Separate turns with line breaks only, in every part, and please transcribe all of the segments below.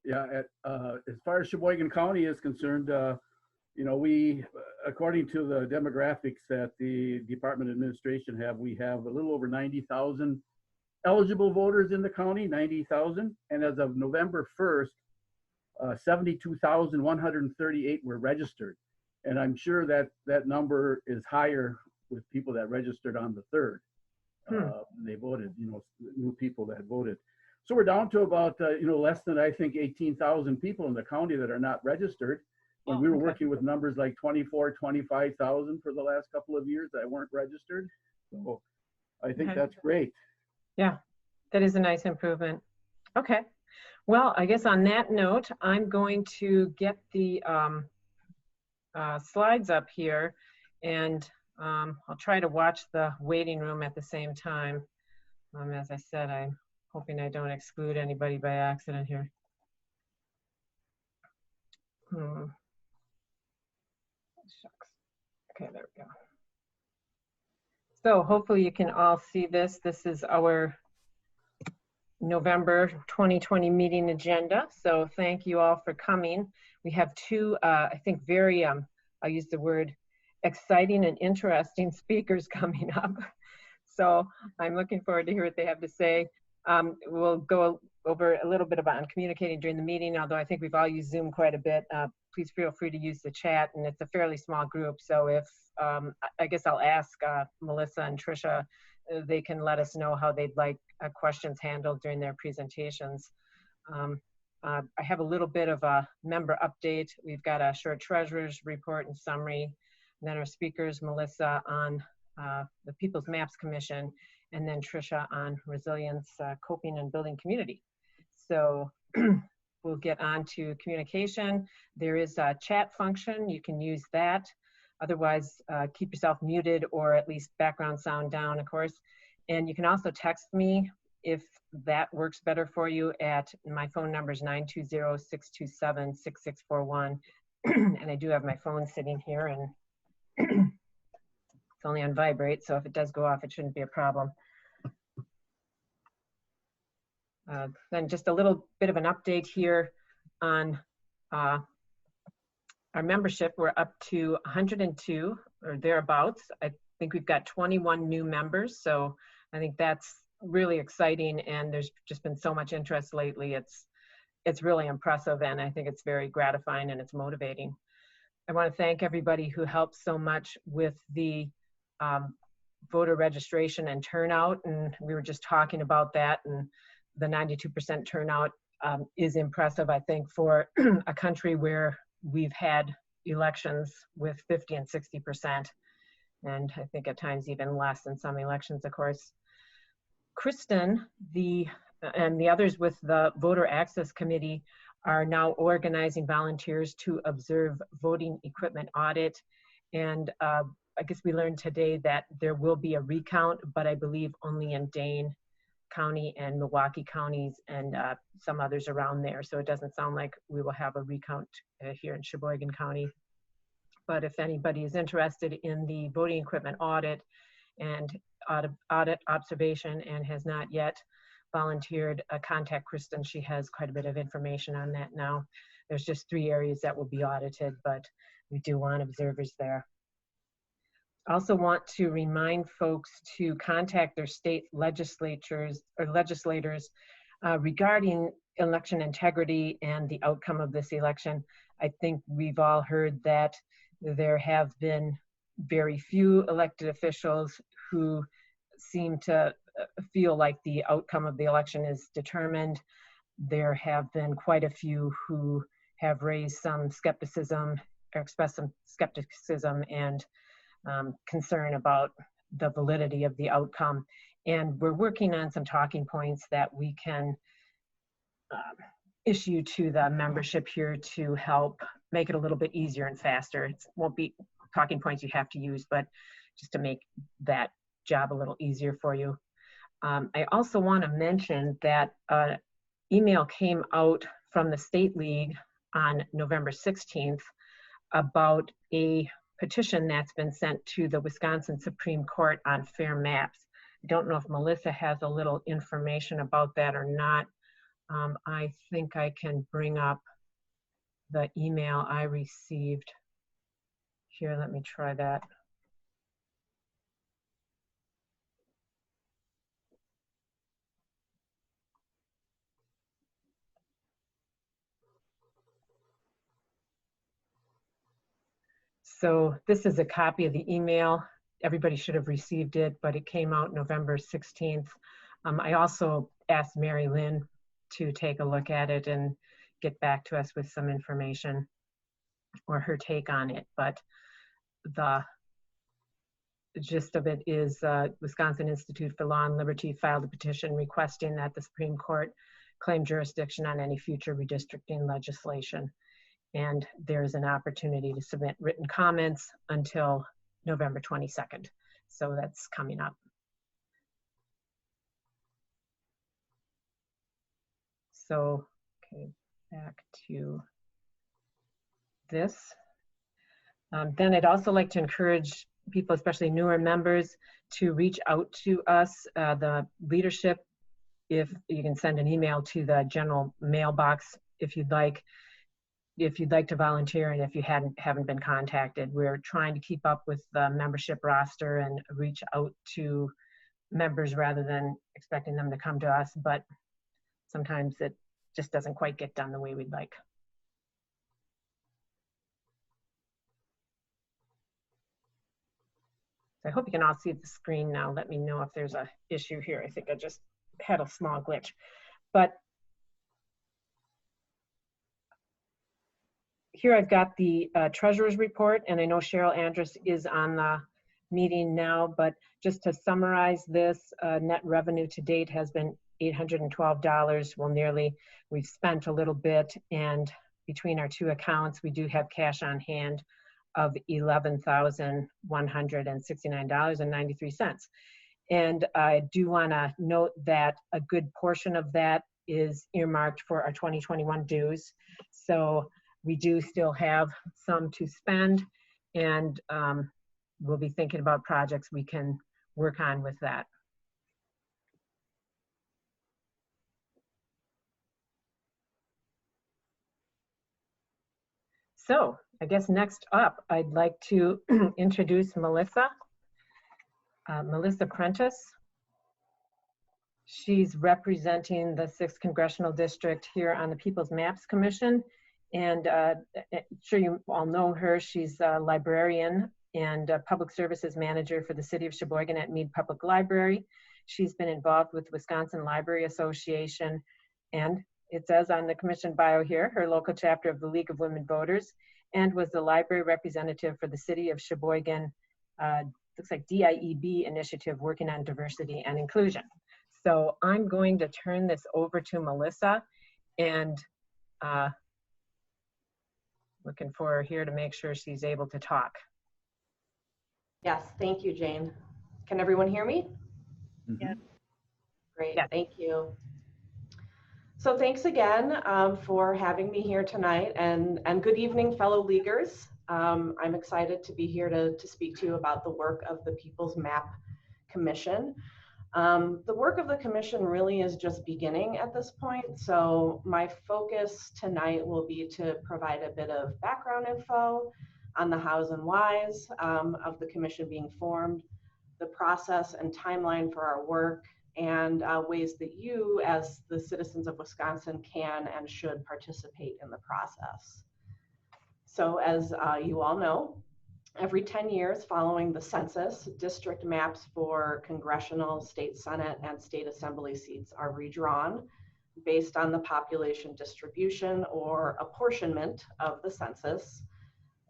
Yeah, as far as Sheboygan County is concerned, we, according to the demographics that the Department of Administration have, we have a little over 90,000 eligible voters in the county, 90,000. And as of November 1st, 72,138 were registered. And I'm sure that that number is higher with people that registered on the 3rd. They voted, new people that voted. So we're down to about, less than, I think, 18,000 people in the county that are not registered. When we were working with numbers like 24, 25,000 for the last couple of years that weren't registered. So I think that's great.
Yeah, that is a nice improvement. Okay. Well, I guess on that note, I'm going to get the slides up here, and I'll try to watch the waiting room at the same time. As I said, I'm hoping I don't exclude anybody by accident here. Shucks. Okay, there we go. So hopefully you can all see this. This is our November 2020 meeting agenda. So thank you all for coming. We have two, I think, very, I'll use the word exciting and interesting speakers coming up. So I'm looking forward to hear what they have to say. We'll go over a little bit about communicating during the meeting, although I think we've all used Zoom quite a bit. Please feel free to use the chat, and it's a fairly small group. So if, I guess I'll ask Melissa and Trisha, they can let us know how they'd like questions handled during their presentations. I have a little bit of a member update. We've got a short treasurer's report and summary, and then our speakers, Melissa on the People's Maps Commission, and then Trisha on resilience, coping and building community. So we'll get on to communication. There is a chat function. You can use that. Otherwise, keep yourself muted or at least background sound down, of course. And you can also text me if that works better for you at my phone number is 920-627-6641. And I do have my phone sitting here, and it's only on vibrate. So if it does go off, it shouldn't be a problem. Then just a little bit of an update here on our membership. We're up to 102 or thereabouts. I think we've got 21 new members. So I think that's really exciting. And there's just been so much interest lately. It's really impressive. And I think it's very gratifying and it's motivating. I want to thank everybody who helped so much with the voter registration and turnout. And we were just talking about that. And the 92% turnout is impressive, I think, for a country where we've had elections with 50 and 60%, and I think at times even less in some elections, of course. Kristen and the others with the Voter Access Committee are now organizing volunteers to observe voting equipment audit. And I guess we learned today that there will be a recount, but I believe only in Dane County and Milwaukee counties and some others around there. So it doesn't sound like we will have a recount here in Sheboygan County. But if anybody is interested in the voting equipment audit and audit observation and has not yet volunteered, contact Kristen. She has quite a bit of information on that now. There's just 3 areas that will be audited, but we do want observers there. Also want to remind folks to contact their state legislatures or legislators regarding election integrity and the outcome of this election. I think we've all heard that there have been very few elected officials who seem to feel like the outcome of the election is determined. There have been quite a few who have raised some skepticism or expressed some skepticism and concern about the validity of the outcome. And we're working on some talking points that we can issue to the membership here to help make it a little bit easier and faster. It won't be talking points you have to use, but just to make that job a little easier for you. I also want to mention that email came out from the State League on November 16th about a petition that's been sent to the Wisconsin Supreme Court on fair maps. I don't know if Melissa has a little information about that or not. I think I can bring up the email I received. Here, let me try that. So this is a copy of the email. Everybody should have received it, but it came out November 16th. I also asked Mary Lynn to take a look at it and get back to us with some information or her take on it. But the gist of it is Wisconsin Institute for Law and Liberty filed a petition requesting that the Supreme Court claim jurisdiction on any future redistricting legislation. And there's an opportunity to submit written comments until November 22nd. So that's coming up. So, okay, back to this. Then I'd also like to encourage people, especially newer members, to reach out to us, the leadership. If you can send an email to the general mailbox if you'd like to volunteer and if you haven't been contacted. We're trying to keep up with the membership roster and reach out to members rather than expecting them to come to us, but sometimes it just doesn't quite get done the way we'd like. So I hope you can all see the screen now. Let me know if there's an issue here. I think I just had a small glitch. But here I've got the treasurer's report, and I know Cheryl Andrus is on the meeting now, but just to summarize this, net revenue to date has been $812. Well, nearly. We've spent a little bit, and between our two accounts, we do have cash on hand of $11,169.93. And I do want to note that a good portion of that is earmarked for our 2021 dues. So we do still have some to spend, and we'll be thinking about projects we can work on with that. So I guess next up, I'd like to introduce Melissa Prentice. She's representing the 6th Congressional District here on the People's Maps Commission. And I'm sure you all know her. She's a librarian and a public services manager for the City of Sheboygan at Mead Public Library. She's been involved with Wisconsin Library Association, and it says on the commission bio here, her local chapter of the League of Women Voters, and was the library representative for the City of Sheboygan, looks like DIEB initiative working on diversity and inclusion. So I'm going to turn this over to Melissa, and looking for her here to make sure she's able to talk.
Yes, thank you, Jane. Can everyone hear me?
Yes.
Great,
Yeah.
Thank you. So thanks again for having me here tonight, and good evening, fellow Leaguers. I'm excited to be here to speak to you about the work of the People's Map Commission. The work of the commission really is just beginning at this point, so my focus tonight will be to provide a bit of background info on the hows and whys of the commission being formed, the process and timeline for our work, and ways that you, as the citizens of Wisconsin, can and should participate in the process. So as you all know, every 10 years following the census, district maps for congressional, state senate, and state assembly seats are redrawn based on the population distribution or apportionment of the census.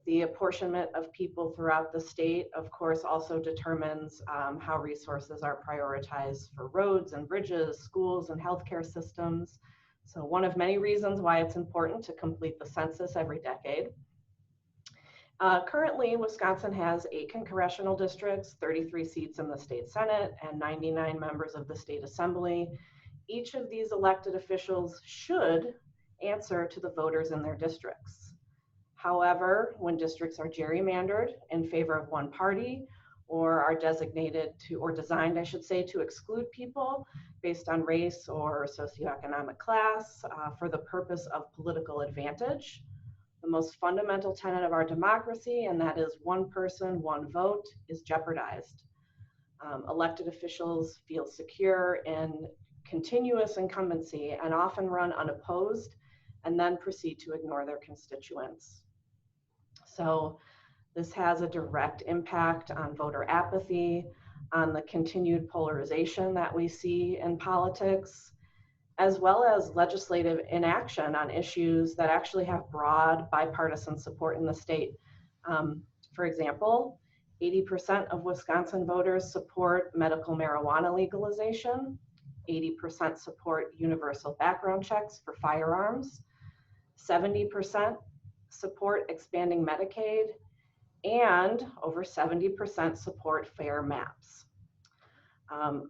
The apportionment of people throughout the state, of course, also determines how resources are prioritized for roads and bridges, schools, and healthcare systems. So one of many reasons why it's important to complete the census every decade. Currently, Wisconsin has 8 congressional districts, 33 seats in the state senate, and 99 members of the state assembly. Each of these elected officials should answer to the voters in their districts. However, when districts are gerrymandered in favor of one party, or are designated to, or designed, I should say, to exclude people based on race or socioeconomic class for the purpose of political advantage. The most fundamental tenet of our democracy, and that is one person, one vote, is jeopardized. Elected officials feel secure in continuous incumbency and often run unopposed and then proceed to ignore their constituents. So this has a direct impact on voter apathy, on the continued polarization that we see in politics, as well as legislative inaction on issues that actually have broad bipartisan support in the state. For example, 80% of Wisconsin voters support medical marijuana legalization, 80% support universal background checks for firearms, 70% support expanding Medicaid, and over 70% support fair maps.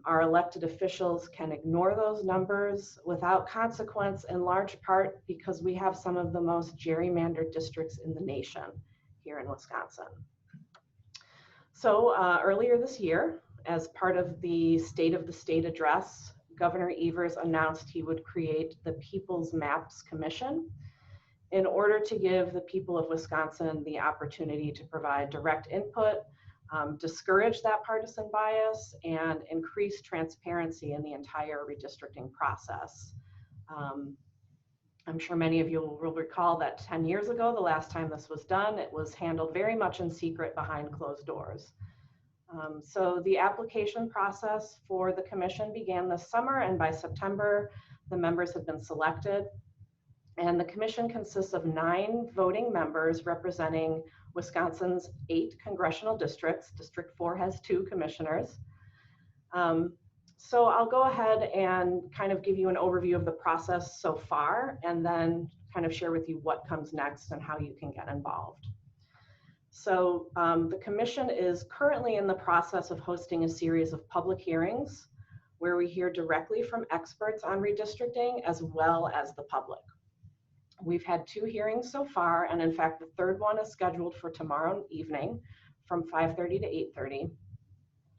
Our elected officials can ignore those numbers without consequence, in large part because we have some of the most gerrymandered districts in the nation here in Wisconsin. So earlier this year, as part of the State of the State address, Governor Evers announced he would create the People's Maps Commission in order to give the people of Wisconsin the opportunity to provide direct input, discourage that partisan bias, and increase transparency in the entire redistricting process. I'm sure many of you will recall that 10 years ago, the last time this was done, it was handled very much in secret behind closed doors. So the application process for the commission began this summer, and by September, the members have been selected. And the commission consists of 9 voting members representing Wisconsin's 8 congressional districts. District 4 has 2 commissioners. So I'll go ahead and kind of give you an overview of the process so far, and then kind of share with you what comes next and how you can get involved. So the commission is currently in the process of hosting a series of public hearings where we hear directly from experts on redistricting as well as the public. We've had 2 hearings so far, and in fact, the third one is scheduled for tomorrow evening from 5:30 to 8:30.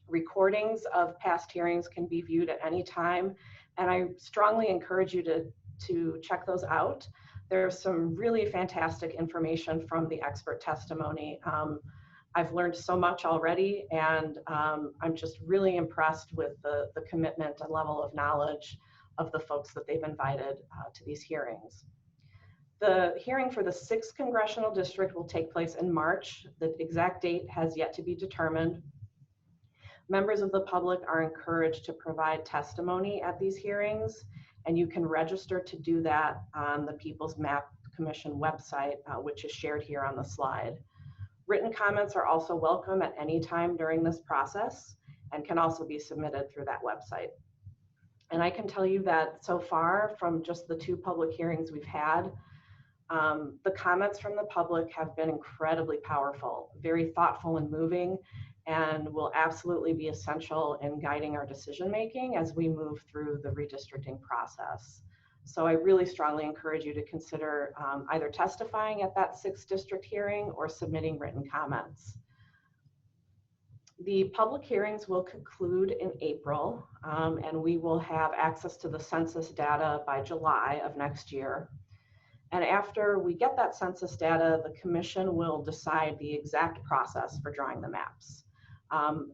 Recordings of past hearings can be viewed at any time, and I strongly encourage you to check those out. There's some really fantastic information from the expert testimony. I've learned so much already, and I'm just really impressed with the commitment and level of knowledge of the folks that they've invited to these hearings. The hearing for the 6th Congressional District will take place in March. The exact date has yet to be determined. Members of the public are encouraged to provide testimony at these hearings, and you can register to do that on the People's Map Commission website, which is shared here on the slide. Written comments are also welcome at any time during this process and can also be submitted through that website. And I can tell you that so far, from just the 2 public hearings we've had, the comments from the public have been incredibly powerful, very thoughtful and moving, and will absolutely be essential in guiding our decision-making as we move through the redistricting process. So I really strongly encourage you to consider either testifying at that 6th district hearing or submitting written comments. The public hearings will conclude in April, and we will have access to the census data by July of next year. And after we get that census data, the commission will decide the exact process for drawing the maps.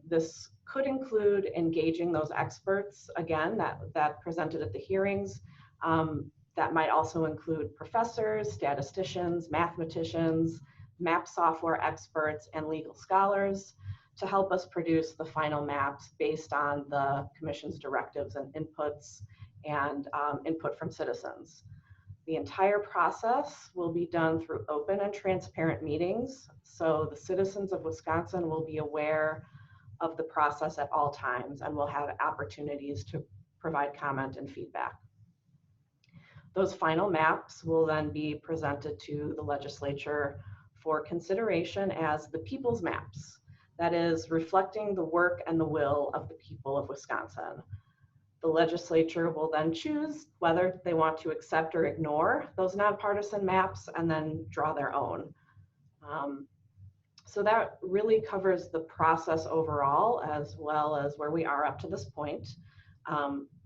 This could include engaging those experts, again, that presented at the hearings. That might also include professors, statisticians, mathematicians, map software experts, and legal scholars to help us produce the final maps based on the commission's directives and inputs and input from citizens. The entire process will be done through open and transparent meetings, so the citizens of Wisconsin will be aware of the process at all times and will have opportunities to provide comment and feedback. Those final maps will then be presented to the legislature for consideration as the people's maps, that is, reflecting the work and the will of the people of Wisconsin. The legislature will then choose whether they want to accept or ignore those nonpartisan maps and then draw their own. So that really covers the process overall, as well as where we are up to this point.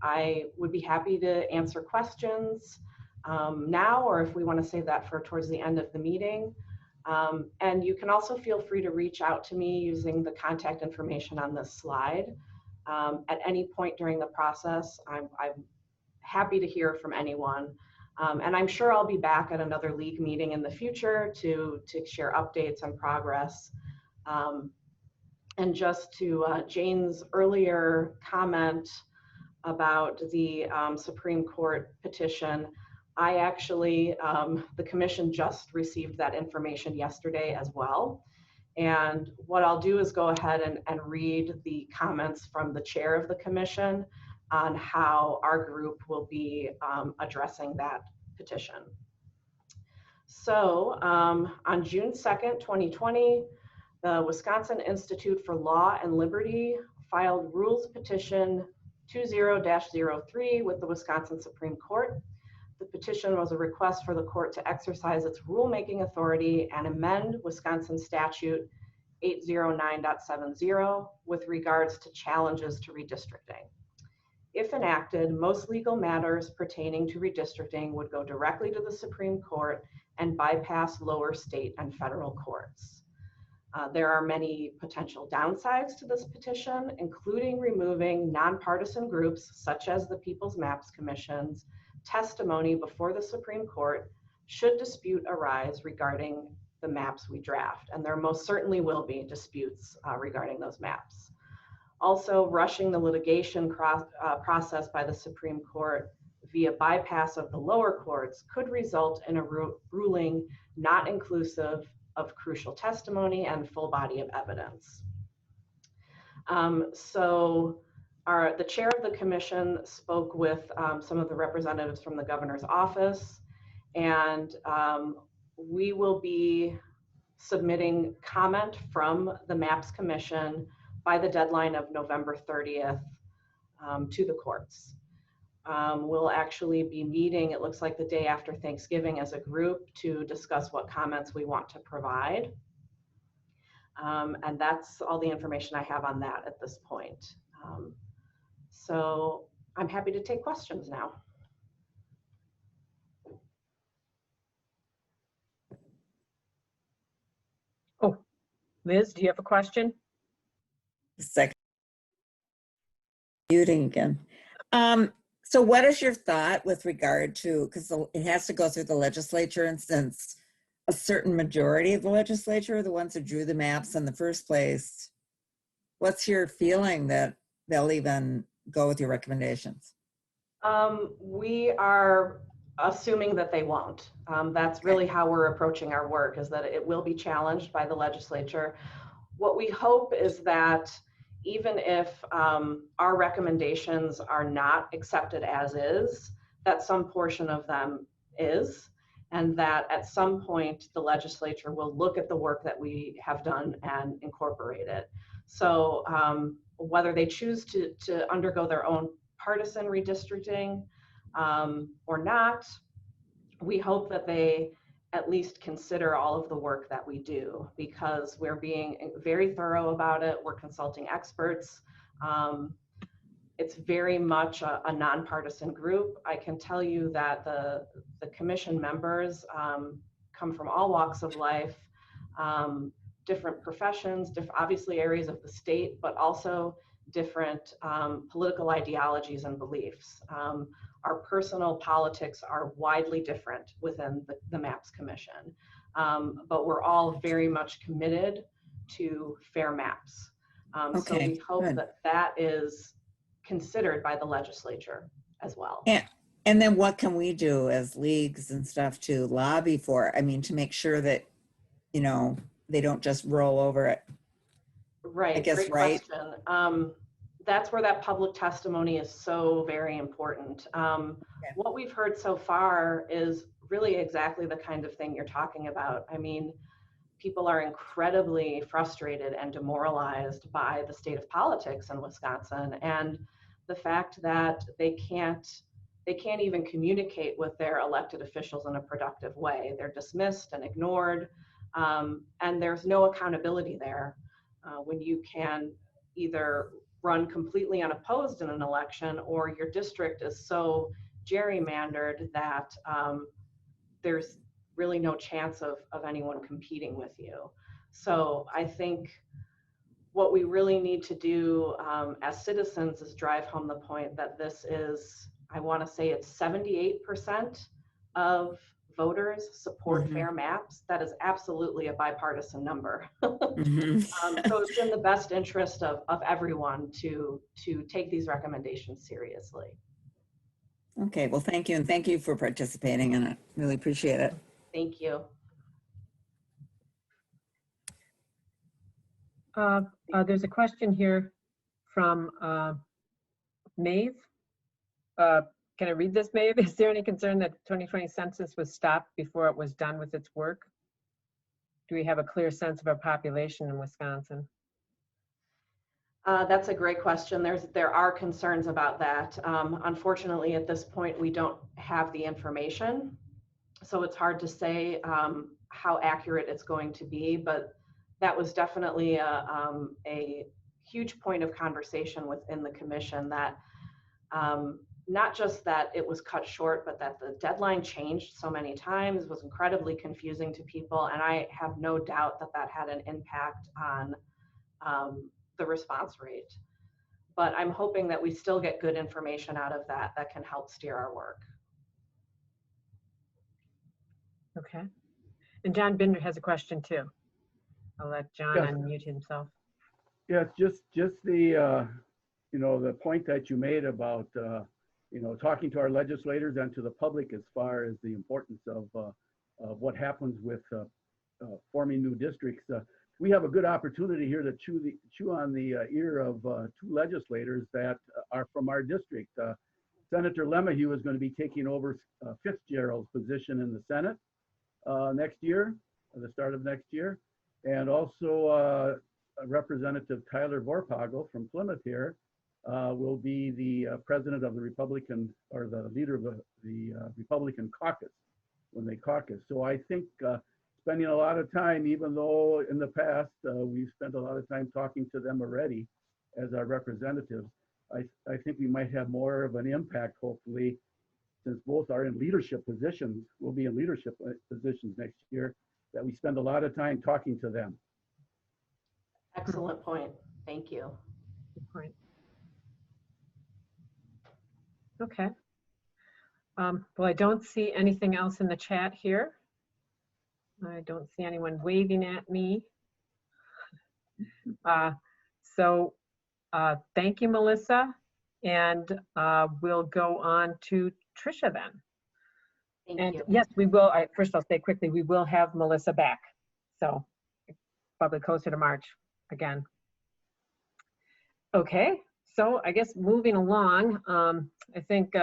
I would be happy to answer questions now, or if we want to save that for towards the end of the meeting. And you can also feel free to reach out to me using the contact information on this slide. At any point during the process, I'm happy to hear from anyone. And I'm sure I'll be back at another league meeting in the future to share updates on progress. And just to Jane's earlier comment about the Supreme Court petition, I actually, the commission just received that information yesterday as well. And what I'll do is go ahead and read the comments from the chair of the commission on how our group will be addressing that petition. So on June 2nd, 2020, the Wisconsin Institute for Law and Liberty filed Rules Petition 20-03 with the Wisconsin Supreme Court. The petition was a request for the court to exercise its rulemaking authority and amend Wisconsin Statute 809.70 with regards to challenges to redistricting. If enacted, most legal matters pertaining to redistricting would go directly to the Supreme Court and bypass lower state and federal courts. There are many potential downsides to this petition, including removing nonpartisan groups such as the People's Maps Commission's testimony before the Supreme Court should dispute arise regarding the maps we draft. And there most certainly will be disputes regarding those maps. Also, rushing the litigation process by the Supreme Court via bypass of the lower courts could result in a ruling not inclusive of crucial testimony and full body of evidence. The chair of the commission spoke with some of the representatives from the governor's office, and we will be submitting comment from the MAPS Commission by the deadline of November 30th to the courts. We'll actually be meeting, it looks like the day after Thanksgiving as a group to discuss what comments we want to provide. And that's all the information I have on that at this point. So I'm happy to take questions now.
Oh, Liz, do you have a question?
Second. Muting again. So what is your thought with regard to, because it has to go through the legislature, and since a certain majority of the legislature are the ones who drew the maps in the first place, what's your feeling that they'll even go with your recommendations?
We are assuming that they won't. That's really how we're approaching our work, is that it will be challenged by the legislature. What we hope is that even if our recommendations are not accepted as is, that some portion of them is, and that at some point the legislature will look at the work that we have done and incorporate it. So whether they choose to undergo their own partisan redistricting or not, we hope that they at least consider all of the work that we do, because we're being very thorough about it. We're consulting experts. It's very much a nonpartisan group. I can tell you that the commission members come from all walks of life, different professions, obviously areas of the state, but also different political ideologies and beliefs. Our personal politics are widely different within the MAPS Commission, but we're all very much committed to fair maps. So we hope that that is considered by the legislature as well.
And then what can we do as leagues and stuff to lobby for? I mean, to make sure that, you know, they don't just roll over it.
Right,
I guess,
great
right?
question. That's where that public testimony is so very important. What we've heard so far is really exactly the kind of thing you're talking about. I mean, people are incredibly frustrated and demoralized by the state of politics in Wisconsin, and the fact that they can't even communicate with their elected officials in a productive way. They're dismissed and ignored. And there's no accountability there when you can either run completely unopposed in an election, or your district is so gerrymandered that there's really no chance of anyone competing with you. So I think what we really need to do as citizens is drive home the point that this is, I want to say it's 78% of voters support fair maps. That is absolutely a bipartisan number. So it's in the best interest of everyone to take these recommendations seriously.
Okay, well, thank you. And thank you for participating in it. Really appreciate it.
Thank you.
There's a question here from Maeve. Can I read this, Maeve? Is there any concern that 2020 census was stopped before it was done with its work? Do we have a clear sense of our population in Wisconsin?
That's a great question. There are concerns about that. Unfortunately, at this point, we don't have the information. So it's hard to say how accurate it's going to be, but that was definitely a huge point of conversation within the commission, that not just that it was cut short, but that the deadline changed so many times, was incredibly confusing to people. And I have no doubt that that had an impact on the response rate. But I'm hoping that we still get good information out of that that can help steer our work.
Okay. And John Binder has a question too. I'll let John unmute himself.
Yeah, just the the point that you made about talking to our legislators and to the public as far as the importance of what happens with forming new districts. We have a good opportunity here to chew on the ear of two legislators that are from our district. Senator Lemahue is going to be taking over Fitzgerald's position in the Senate next year, at the start of next year. And also Representative Tyler Vorpagel from Plymouth here will be the president of the Republican, or the leader of the Republican caucus when they caucus. So I think spending a lot of time, even though in the past we've spent a lot of time talking to them already as our representatives, I think we might have more of an impact, hopefully, since both are in leadership positions, will be in leadership positions next year, that we spend a lot of time talking to them.
Excellent point. Thank you.
Good point. Okay. Well, I don't see anything else in the chat here. I don't see anyone waving at me. So thank you, Melissa. And we'll go on to Trisha then.
Thank you.
Yes, we will. First, I'll say quickly, we will have Melissa back. So probably closer to March again. Okay, so I guess moving along, I think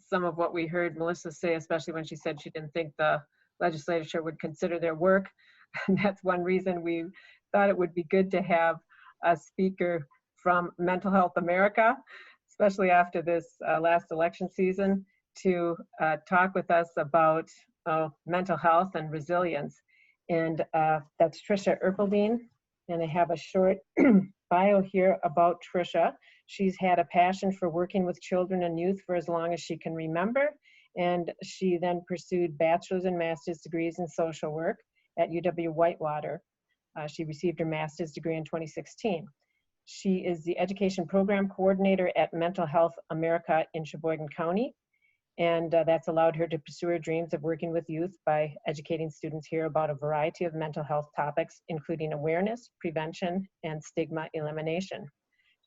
some of what we heard Melissa say, especially when she said she didn't think the legislature would consider their work. And that's one reason we thought it would be good to have a speaker from Mental Health America, especially after this last election season, to talk with us about mental health and resilience. And that's Trisha Erpelding. And I have a short bio here about Trisha. She's had a passion for working with children and youth for as long as she can remember. And she then pursued bachelor's and master's degrees in social work at UW-Whitewater. She received her master's degree in 2016. She is the education program coordinator at Mental Health America in Sheboygan County. And that's allowed her to pursue her dreams of working with youth by educating students here about a variety of mental health topics, including awareness, prevention, and stigma elimination.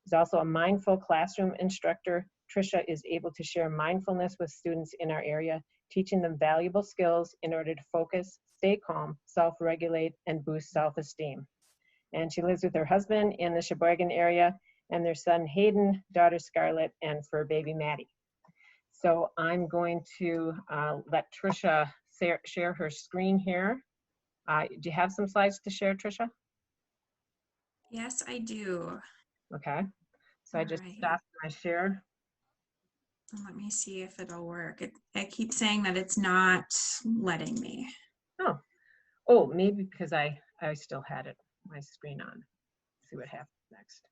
She's also a mindful classroom instructor. Trisha is able to share mindfulness with students in our area, teaching them valuable skills in order to focus, stay calm, self-regulate, and boost self-esteem. And she lives with her husband in the Sheboygan area, and their son Hayden, daughter Scarlett, and fur baby Maddie. So I'm going to let Trisha share her screen here. Do you have some slides to share, Trisha?
Yes, I do.
Okay. So I just stopped my share.
Let me see if it'll work. I keep saying that it's not letting me.
Oh, Oh, maybe because I still had it, my screen on. Let's see what happens next.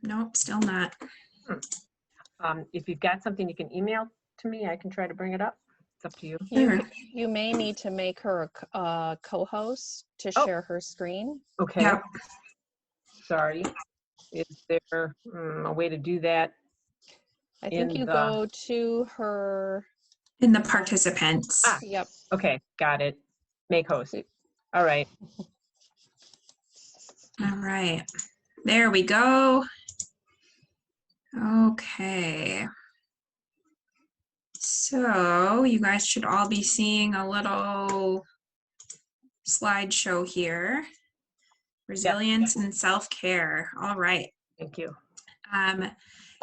Nope, still not.
If you've got something you can email to me, I can try to bring it up. It's up to you.
Sure.
You may need to make her a co-host to
Oh.
share her screen.
Okay.
Yep.
Sorry. Is there a way to do that?
I think
In
you
the-
go to her,
In the participants.
Ah.
yep.
Okay, got it. Make host. All right.
All right. There we go. Okay. So you guys should all be seeing a little slideshow here. Resilience and self-care. All right.
Thank you.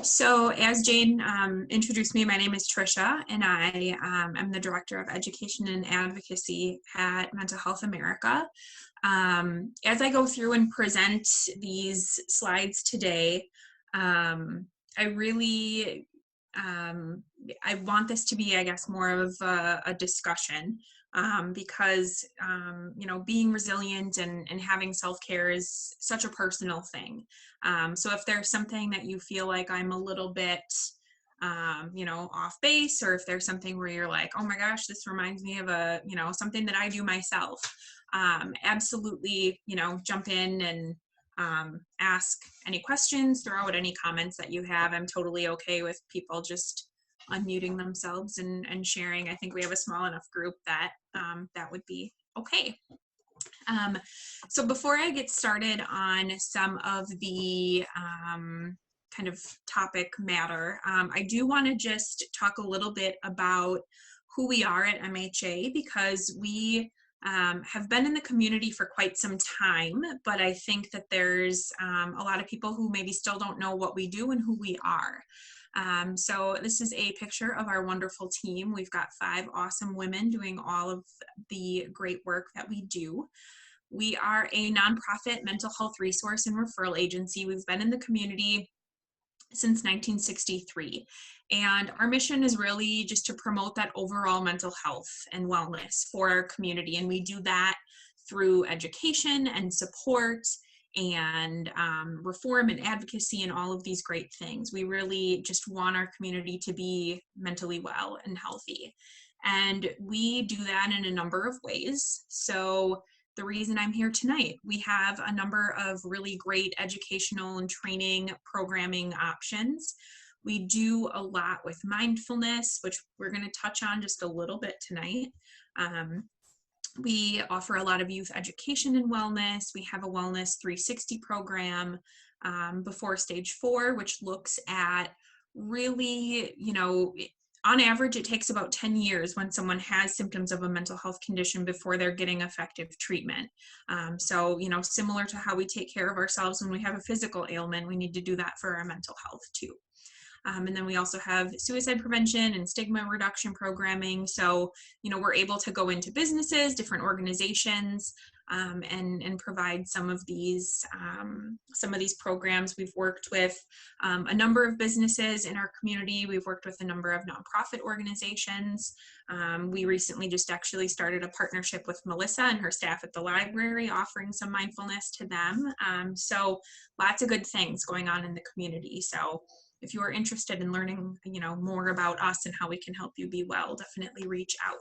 So as Jane introduced me, my name is Trisha, and I am the Director of Education and Advocacy at Mental Health America. As I go through and present these slides today, I really, I want this to be, I guess, more of a discussion. Because you know, being resilient and having self-care is such a personal thing. So if there's something that you feel like I'm a little bit you know, off base, or if there's something where you're like, oh my gosh, this reminds me of a, you know, something that I do myself, absolutely, you know, jump in and ask any questions, throw out any comments that you have. I'm totally okay with people just unmuting themselves and sharing. I think we have a small enough group that that would be okay. So before I get started on some of the kind of topic matter, I do want to just talk a little bit about who we are at MHA, because we have been in the community for quite some time, but I think that there's a lot of people who maybe still don't know what we do and who we are. So this is a picture of our wonderful team. We've got 5 awesome women doing all of the great work that we do. We are a nonprofit mental health resource and referral agency. We've been in the community since 1963. And our mission is really just to promote that overall mental health and wellness for our community. And we do that through education and support and reform and advocacy and all of these great things. We really just want our community to be mentally well and healthy. And we do that in a number of ways. So the reason I'm here tonight, we have a number of really great educational and training programming options. We do a lot with mindfulness, which we're going to touch on just a little bit tonight. We offer a lot of youth education and wellness. We have a Wellness 360 program before stage 4, which looks at really, you know, on average, it takes about 10 years when someone has symptoms of a mental health condition before they're getting effective treatment. So, you know, similar to how we take care of ourselves when we have a physical ailment, we need to do that for our mental health too. And then we also have suicide prevention and stigma reduction programming. So, you know, we're able to go into businesses, different organizations, and provide some of these programs. We've worked with a number of businesses in our community. We've worked with a number of nonprofit organizations. We recently just actually started a partnership with Melissa and her staff at the library, offering some mindfulness to them. So lots of good things going on in the community. So if you are interested in learning, you know, more about us and how we can help you be well, definitely reach out.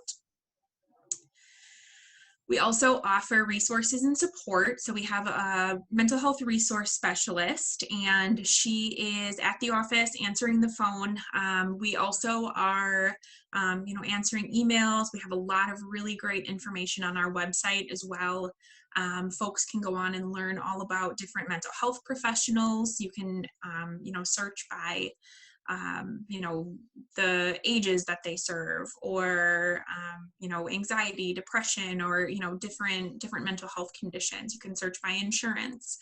We also offer resources and support. So we have a mental health resource specialist, and she is at the office answering the phone. We also are, you know, answering emails. We have a lot of really great information on our website as well. Folks can go on and learn all about different mental health professionals. You can, you know, search by you know, the ages that they serve, or, you know, anxiety, depression, or, you know, different mental health conditions. You can search by insurance.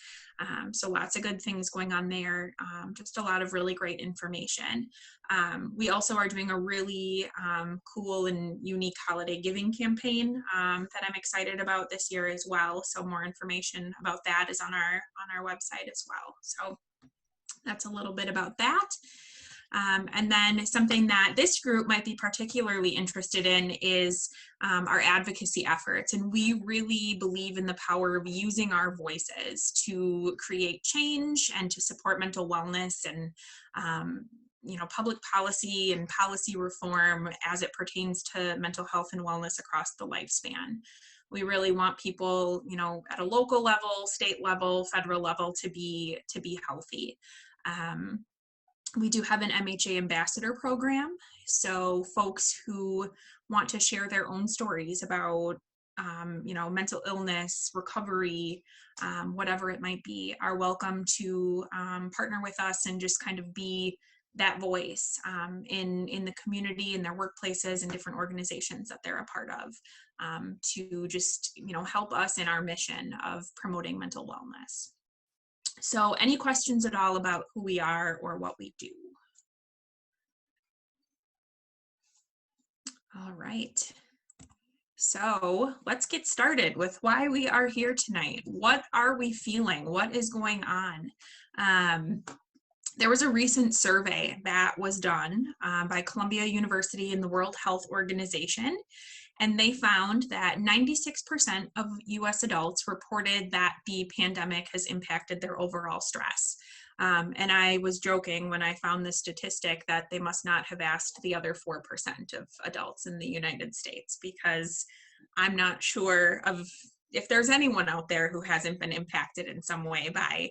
So lots of good things going on there. Just a lot of really great information. We also are doing a really cool and unique holiday giving campaign that I'm excited about this year as well. So more information about that is on our website as well. So that's a little bit about that. And then something that this group might be particularly interested in is our advocacy efforts. And we really believe in the power of using our voices to create change and to support mental wellness and, you know, public policy and policy reform as it pertains to mental health and wellness across the lifespan. We really want people, you know, at a local level, state level, federal level to be healthy. We do have an MHA ambassador program. So folks who want to share their own stories about, you know, mental illness, recovery, whatever it might be, are welcome to partner with us and just kind of be that voice in the community, in their workplaces, and different organizations that they're a part of, to just, you know, help us in our mission of promoting mental wellness. So any questions at all about who we are or what we do? All right. So let's get started with why we are here tonight. What are we feeling? What is going on? There was a recent survey that was done by Columbia University and the World Health Organization, and they found that 96% of US adults reported that the pandemic has impacted their overall stress. And I was joking when I found this statistic that they must not have asked the other 4% of adults in the United States, because I'm not sure of if there's anyone out there who hasn't been impacted in some way by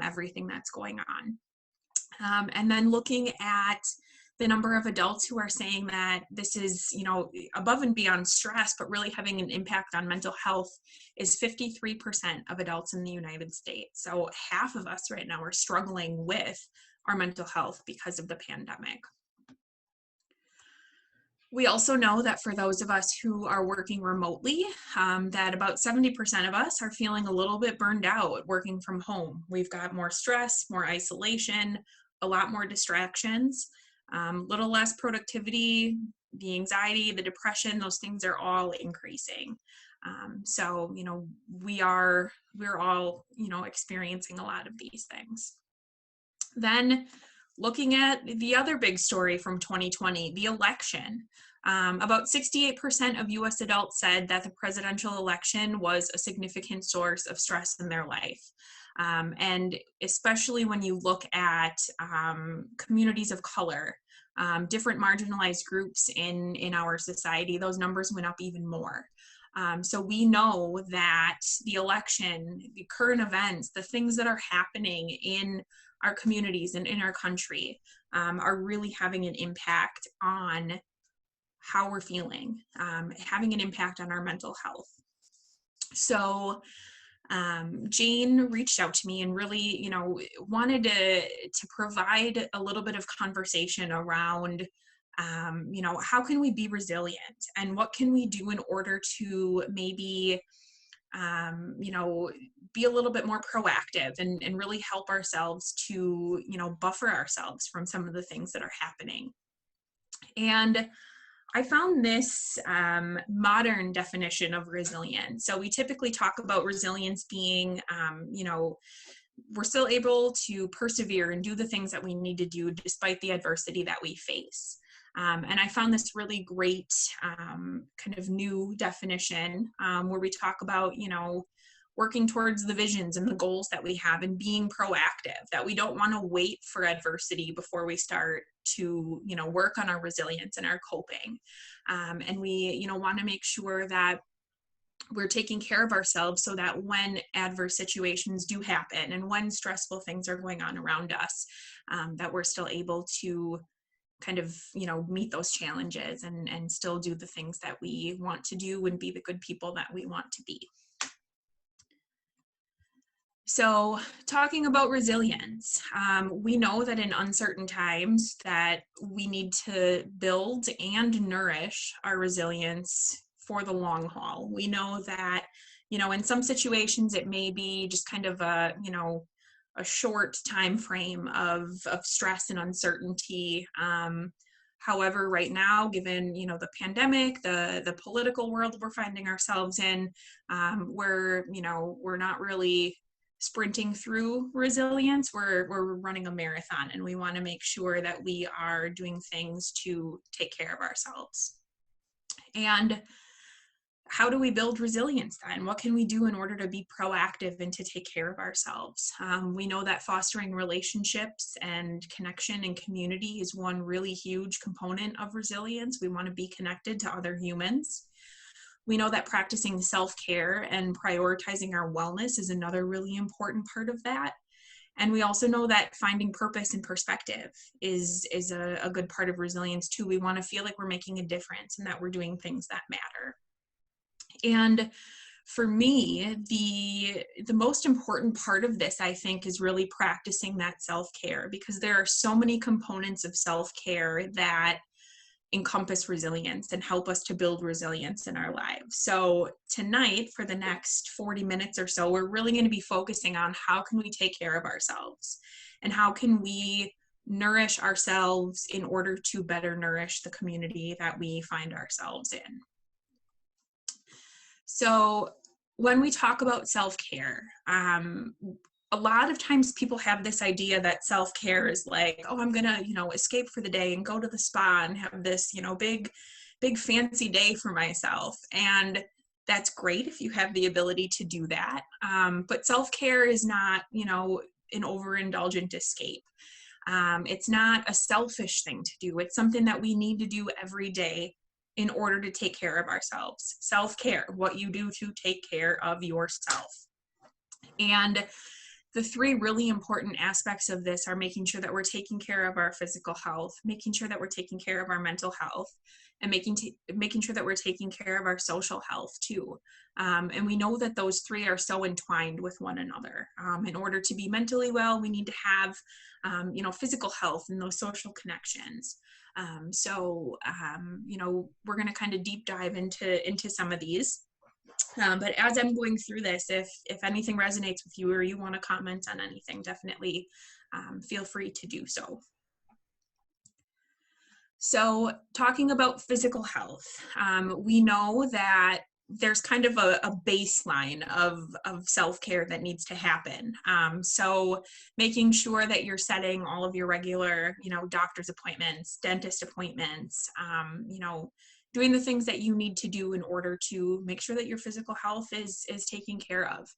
everything that's going on. And then looking at the number of adults who are saying that this is, you know, above and beyond stress, but really having an impact on mental health, is 53% of adults in the United States. So half of us right now are struggling with our mental health because of the pandemic. We also know that for those of us who are working remotely, that about 70% of us are feeling a little bit burned out working from home. We've got more stress, more isolation, a lot more distractions, little less productivity, the anxiety, the depression, those things are all increasing. So, you know, we're all, you know, experiencing a lot of these things. Then looking at the other big story from 2020, the election. About 68% of US adults said that the presidential election was a significant source of stress in their life. And especially when you look at communities of color, different marginalized groups in our society, those numbers went up even more. So we know that the election, the current events, the things that are happening in our communities and in our country are really having an impact on how we're feeling, having an impact on our mental health. So Jane reached out to me and really, you know, wanted to provide a little bit of conversation around, you know, how can we be resilient, and what can we do in order to maybe, you know, be a little bit more proactive and really help ourselves to, you know, buffer ourselves from some of the things that are happening. And I found this modern definition of resilience. So we typically talk about resilience being, you know, we're still able to persevere and do the things that we need to do despite the adversity that we face. And I found this really great kind of new definition where we talk about, you know, working towards the visions and the goals that we have and being proactive, that we don't want to wait for adversity before we start to, you know, work on our resilience and our coping. And we, you know, want to make sure that we're taking care of ourselves so that when adverse situations do happen and when stressful things are going on around us, that we're still able to kind of, you know, meet those challenges and still do the things that we want to do and be the good people that we want to be. So talking about resilience, we know that in uncertain times that we need to build and nourish our resilience for the long haul. We know that, in some situations it may be just kind of a short time frame of stress and uncertainty. However, right now, given the pandemic, the political world we're finding ourselves in, we're not really sprinting through resilience. We're running a marathon, and we want to make sure that we are doing things to take care of ourselves. And how do we build resilience then? What can we do in order to be proactive and to take care of ourselves? We know that fostering relationships and connection and community is one really huge component of resilience. We want to be connected to other humans. We know that practicing self-care and prioritizing our wellness is another really important part of that. And we also know that finding purpose and perspective is a good part of resilience too. We want to feel like we're making a difference and that we're doing things that matter. And for me, the most important part of this, I think, is really practicing that self-care, because there are so many components of self-care that encompass resilience and help us to build resilience in our lives. So tonight, for the next 40 minutes or so, we're really going to be focusing on how can we take care of ourselves and how can we nourish ourselves in order to better nourish the community that we find ourselves in. So when we talk about self-care, a lot of times people have this idea that self-care is like, oh, I'm gonna, escape for the day and go to the spa and have this, big fancy day for myself. And that's great if you have the ability to do that. But self-care is not, an overindulgent escape. It's not a selfish thing to do. It's something that we need to do every day in order to take care of ourselves. Self-care, what you do to take care of yourself. And the three really important aspects of this are making sure that we're taking care of our physical health, making sure that we're taking care of our mental health, and making sure that we're taking care of our social health too. And we know that those three are so entwined with one another. In order to be mentally well, we need to have, physical health and those social connections. So we're going to kind of deep dive into some of these. But as I'm going through this, if anything resonates with you or you want to comment on anything, definitely feel free to do so. So talking about physical health, we know that there's kind of a baseline of self-care that needs to happen. So making sure that you're setting all of your regular, doctor's appointments, dentist appointments, doing the things that you need to do in order to make sure that your physical health is taken care of.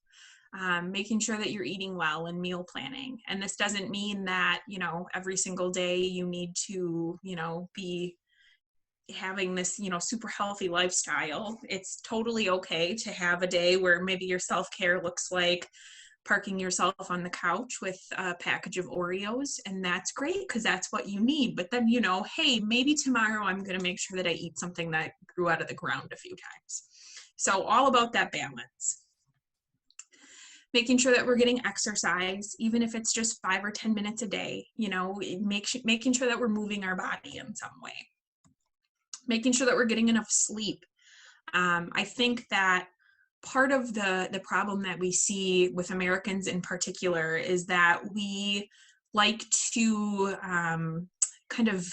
Making sure that you're eating well and meal planning. And this doesn't mean that, every single day you need to, be having this, super healthy lifestyle. It's totally okay to have a day where maybe your self-care looks like parking yourself on the couch with a package of Oreos, and that's great because that's what you need. But then, hey, maybe tomorrow I'm going to make sure that I eat something that grew out of the ground a few times. So all about that balance. Making sure that we're getting exercise, even if it's just 5 or 10 minutes a day, making sure that we're moving our body in some way. Making sure that we're getting enough sleep. I think that part of the problem that we see with Americans in particular is that we like to kind of,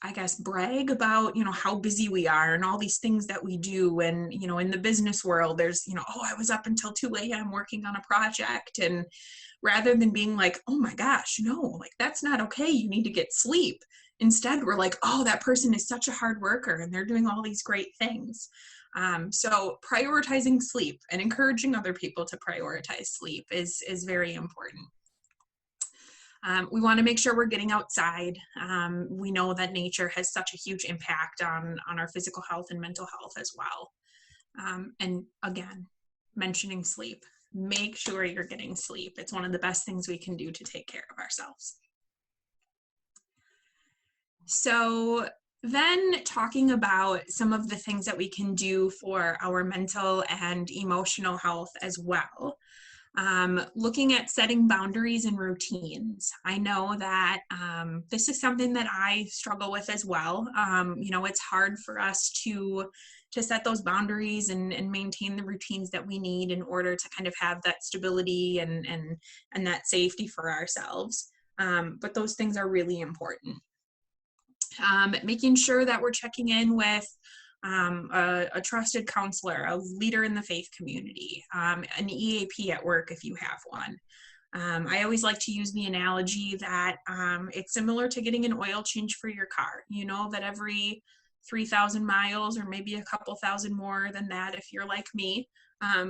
I guess, brag about, how busy we are and all these things that we do. And, in the business world, there's, oh, I was up until 2 a.m. working on a project. And rather than being like, oh my gosh, no, like that's not okay. You need to get sleep. Instead, we're like, oh, that person is such a hard worker and they're doing all these great things. So prioritizing sleep and encouraging other people to prioritize sleep is very important. We want to make sure we're getting outside. We know that nature has such a huge impact on our physical health and mental health as well. And again, mentioning sleep. Make sure you're getting sleep. It's one of the best things we can do to take care of ourselves. So then talking about some of the things that we can do for our mental and emotional health as well. Looking at setting boundaries and routines. I know that this is something that I struggle with as well. You know, it's hard for us to set those boundaries and maintain the routines that we need in order to kind of have that stability and that safety for ourselves. But those things are really important. Making sure that we're checking in with a trusted counselor, a leader in the faith community, an EAP at work if you have one. I always like to use the analogy that it's similar to getting an oil change for your car. You know that every 3,000 miles or maybe a couple thousand more than that, if you're like me,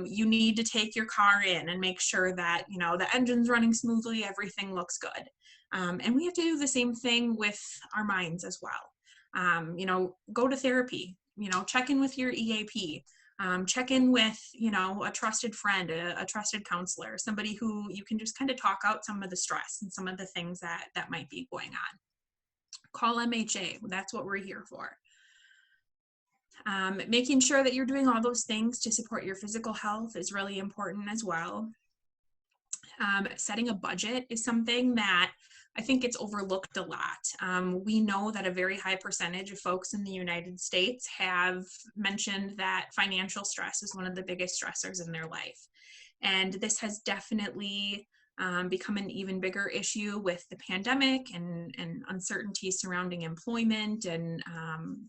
you need to take your car in and make sure that, you know, the engine's running smoothly, everything looks good. And we have to do the same thing with our minds as well. You know, go to therapy, you know, check in with your EAP, check in with, you know, a trusted friend, a trusted counselor, somebody who you can just kind of talk out some of the stress and some of the things that might be going on. Call MHA, that's what we're here for. Making sure that you're doing all those things to support your physical health is really important as well. Setting a budget is something that I think it's overlooked a lot. We know that a very high percentage of folks in the United States have mentioned that financial stress is one of the biggest stressors in their life. And this has definitely become an even bigger issue with the pandemic and uncertainty surrounding employment and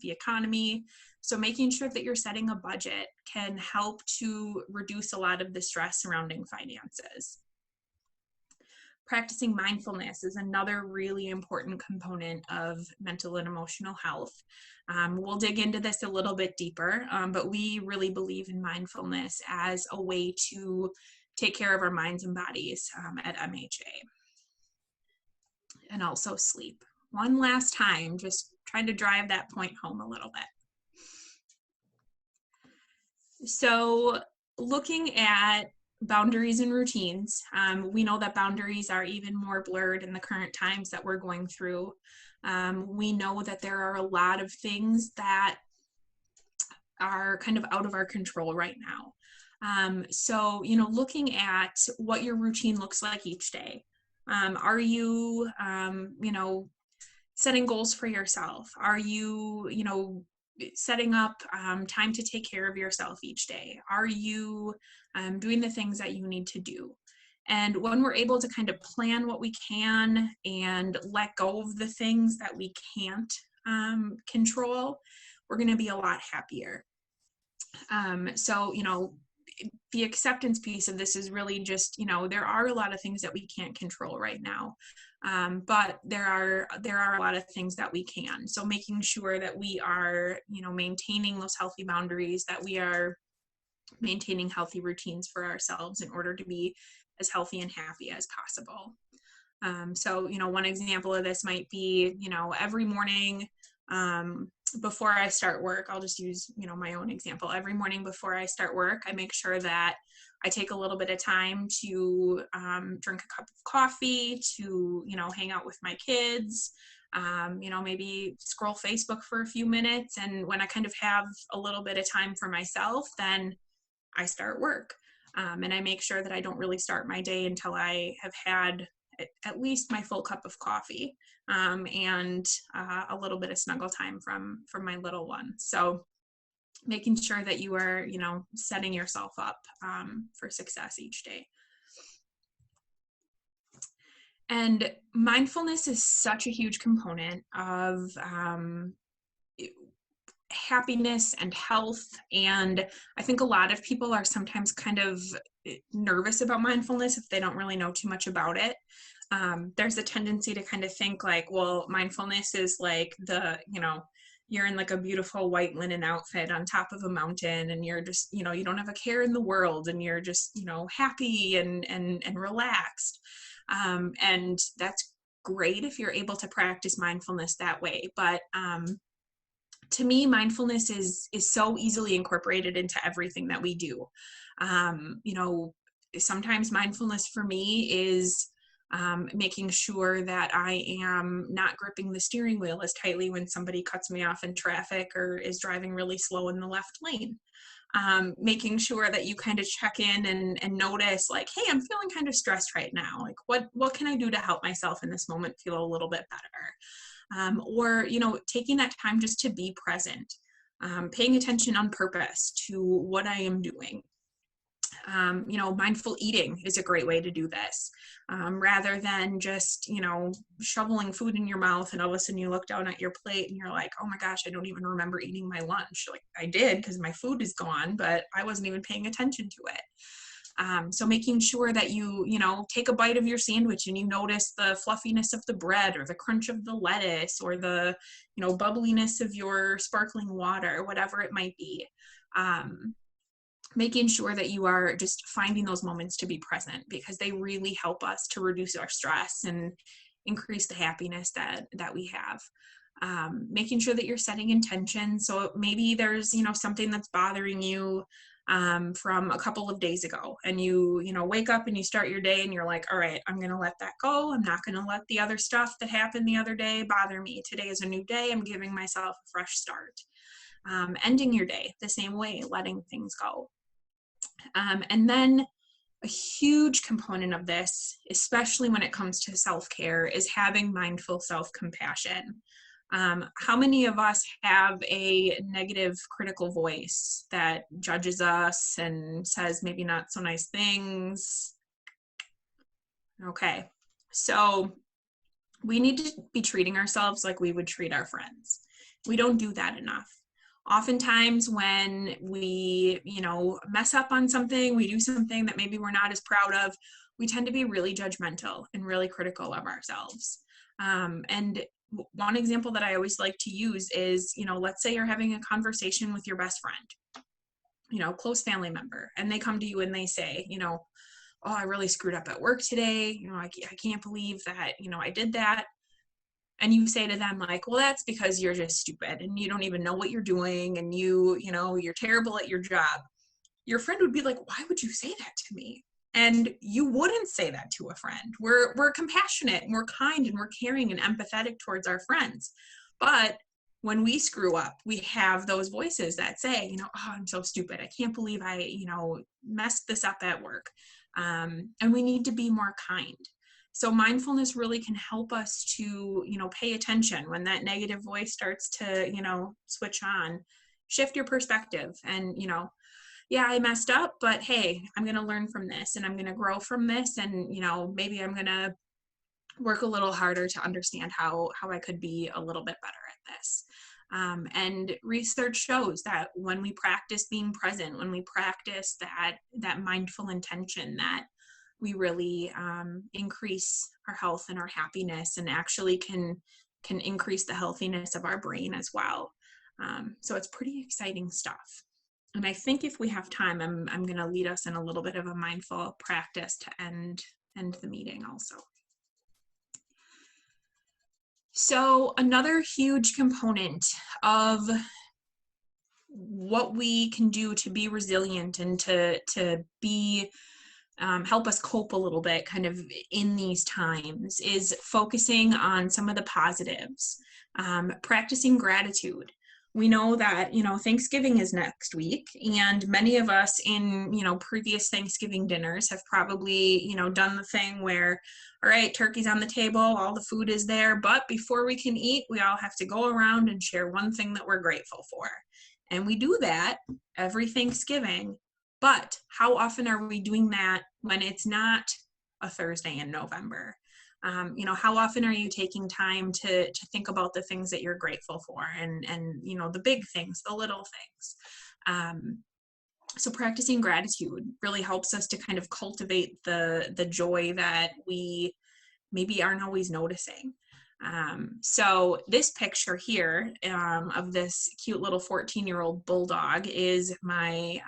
the economy. So making sure that you're setting a budget can help to reduce a lot of the stress surrounding finances. Practicing mindfulness is another really important component of mental and emotional health. We'll dig into this a little bit deeper, but we really believe in mindfulness as a way to take care of our minds and bodies at MHA. And also sleep. One last time, just trying to drive that point home a little bit. So looking at boundaries and routines, we know that boundaries are even more blurred in the current times that we're going through. We know that there are a lot of things that are kind of out of our control right now. So, you know, looking at what your routine looks like each day. Are you, you know, setting goals for yourself? Are you, you know, setting up time to take care of yourself each day? Are you doing the things that you need to do? And when we're able to kind of plan what we can and let go of the things that we can't control, we're going to be a lot happier. So, you know, the acceptance piece of this is really just, you know, there are a lot of things that we can't control right now. But there are a lot of things that we can. So making sure that we are, you know, maintaining those healthy boundaries, that we are maintaining healthy routines for ourselves in order to be as healthy and happy as possible. So, you know, one example of this might be, you know, every morning before I start work, I'll just use, you know, my own example. Every morning before I start work, I make sure that I take a little bit of time to drink a cup of coffee, to, you know, hang out with my kids, you know, maybe scroll Facebook for a few minutes. And when I kind of have a little bit of time for myself, then I start work. And I make sure that I don't really start my day until I have had at least my full cup of coffee and a little bit of snuggle time from my little one. So making sure that you are, you know, setting yourself up for success each day. And mindfulness is such a huge component of happiness and health. And I think a lot of people are sometimes kind of nervous about mindfulness if they don't really know too much about it. There's a tendency to kind of think like, well, mindfulness is like you know, you're in like a beautiful white linen outfit on top of a mountain and you're just, you know, you don't have a care in the world and you're just, you know, happy and relaxed. And that's great if you're able to practice mindfulness that way. But to me, mindfulness is so easily incorporated into everything that we do. You know, sometimes mindfulness for me is making sure that I am not gripping the steering wheel as tightly when somebody cuts me off in traffic or is driving really slow in the left lane. making sure that you kind of check in and notice like, hey, I'm feeling kind of stressed right now. Like what can I do to help myself in this moment feel a little bit better? Or, you know, taking that time just to be present, paying attention on purpose to what I am doing. You know, mindful eating is a great way to do this, rather than just, you know, shoveling food in your mouth and all of a sudden you look down at your plate and you're like, oh my gosh, I don't even remember eating my lunch. Like I did because my food is gone, but I wasn't even paying attention to it. So making sure that you know, take a bite of your sandwich and you notice the fluffiness of the bread or the crunch of the lettuce or the, you know, bubbliness of your sparkling water, whatever it might be. Making sure that you are just finding those moments to be present, because they really help us to reduce our stress and increase the happiness that we have. Making sure that you're setting intention. So maybe there's, you know, something that's bothering you from a couple of days ago, and you know, wake up and you start your day and you're like, all right, I'm going to let that go. I'm not going to let the other stuff that happened the other day bother me. Today is a new day. I'm giving myself a fresh start. Ending your day the same way, letting things go. And then a huge component of this, especially when it comes to self-care, is having mindful self-compassion. How many of us have a negative critical voice that judges us and says maybe not so nice things? Okay, so we need to be treating ourselves like we would treat our friends. We don't do that enough. Oftentimes when we, you know, mess up on something, we do something that maybe we're not as proud of, we tend to be really judgmental and really critical of ourselves. And one example that I always like to use is, you know, let's say you're having a conversation with your best friend, you know, close family member, and they come to you and they say, you know, oh, I really screwed up at work today. You know, I can't believe that, you know, I did that. And you say to them like, well, that's because you're just stupid and you don't even know what you're doing, and you know, you're terrible at your job. Your friend would be like, why would you say that to me? And you wouldn't say that to a friend. We're compassionate and we're kind and we're caring and empathetic towards our friends. But when we screw up, we have those voices that say, you know, oh, I'm so stupid. I can't believe I, you know, messed this up at work. And we need to be more kind. So mindfulness really can help us to, you know, pay attention when that negative voice starts to, you know, switch on. Shift your perspective and, you know, yeah, I messed up, but hey, I'm going to learn from this and I'm going to grow from this. And, you know, maybe I'm going to work a little harder to understand how I could be a little bit better at this. And research shows that when we practice being present, when we practice that mindful intention, that we really increase our health and our happiness, and actually can increase the healthiness of our brain as well. So it's pretty exciting stuff. And I think if we have time, I'm going to lead us in a little bit of a mindful practice to end the meeting also. So another huge component of what we can do to be resilient and to be help us cope a little bit kind of in these times is focusing on some of the positives, practicing gratitude. We know that, you know, Thanksgiving is next week, and many of us in, you know, previous Thanksgiving dinners have probably, you know, done the thing where, all right, turkey's on the table, all the food is there, but before we can eat, we all have to go around and share one thing that we're grateful for. And we do that every Thanksgiving. But how often are we doing that when it's not a Thursday in November? You know, how often are you taking time to think about the things that you're grateful for, and you know, the big things, the little things? So practicing gratitude really helps us to kind of cultivate the joy that we maybe aren't always noticing. So this picture here of this cute little 14-year-old bulldog is my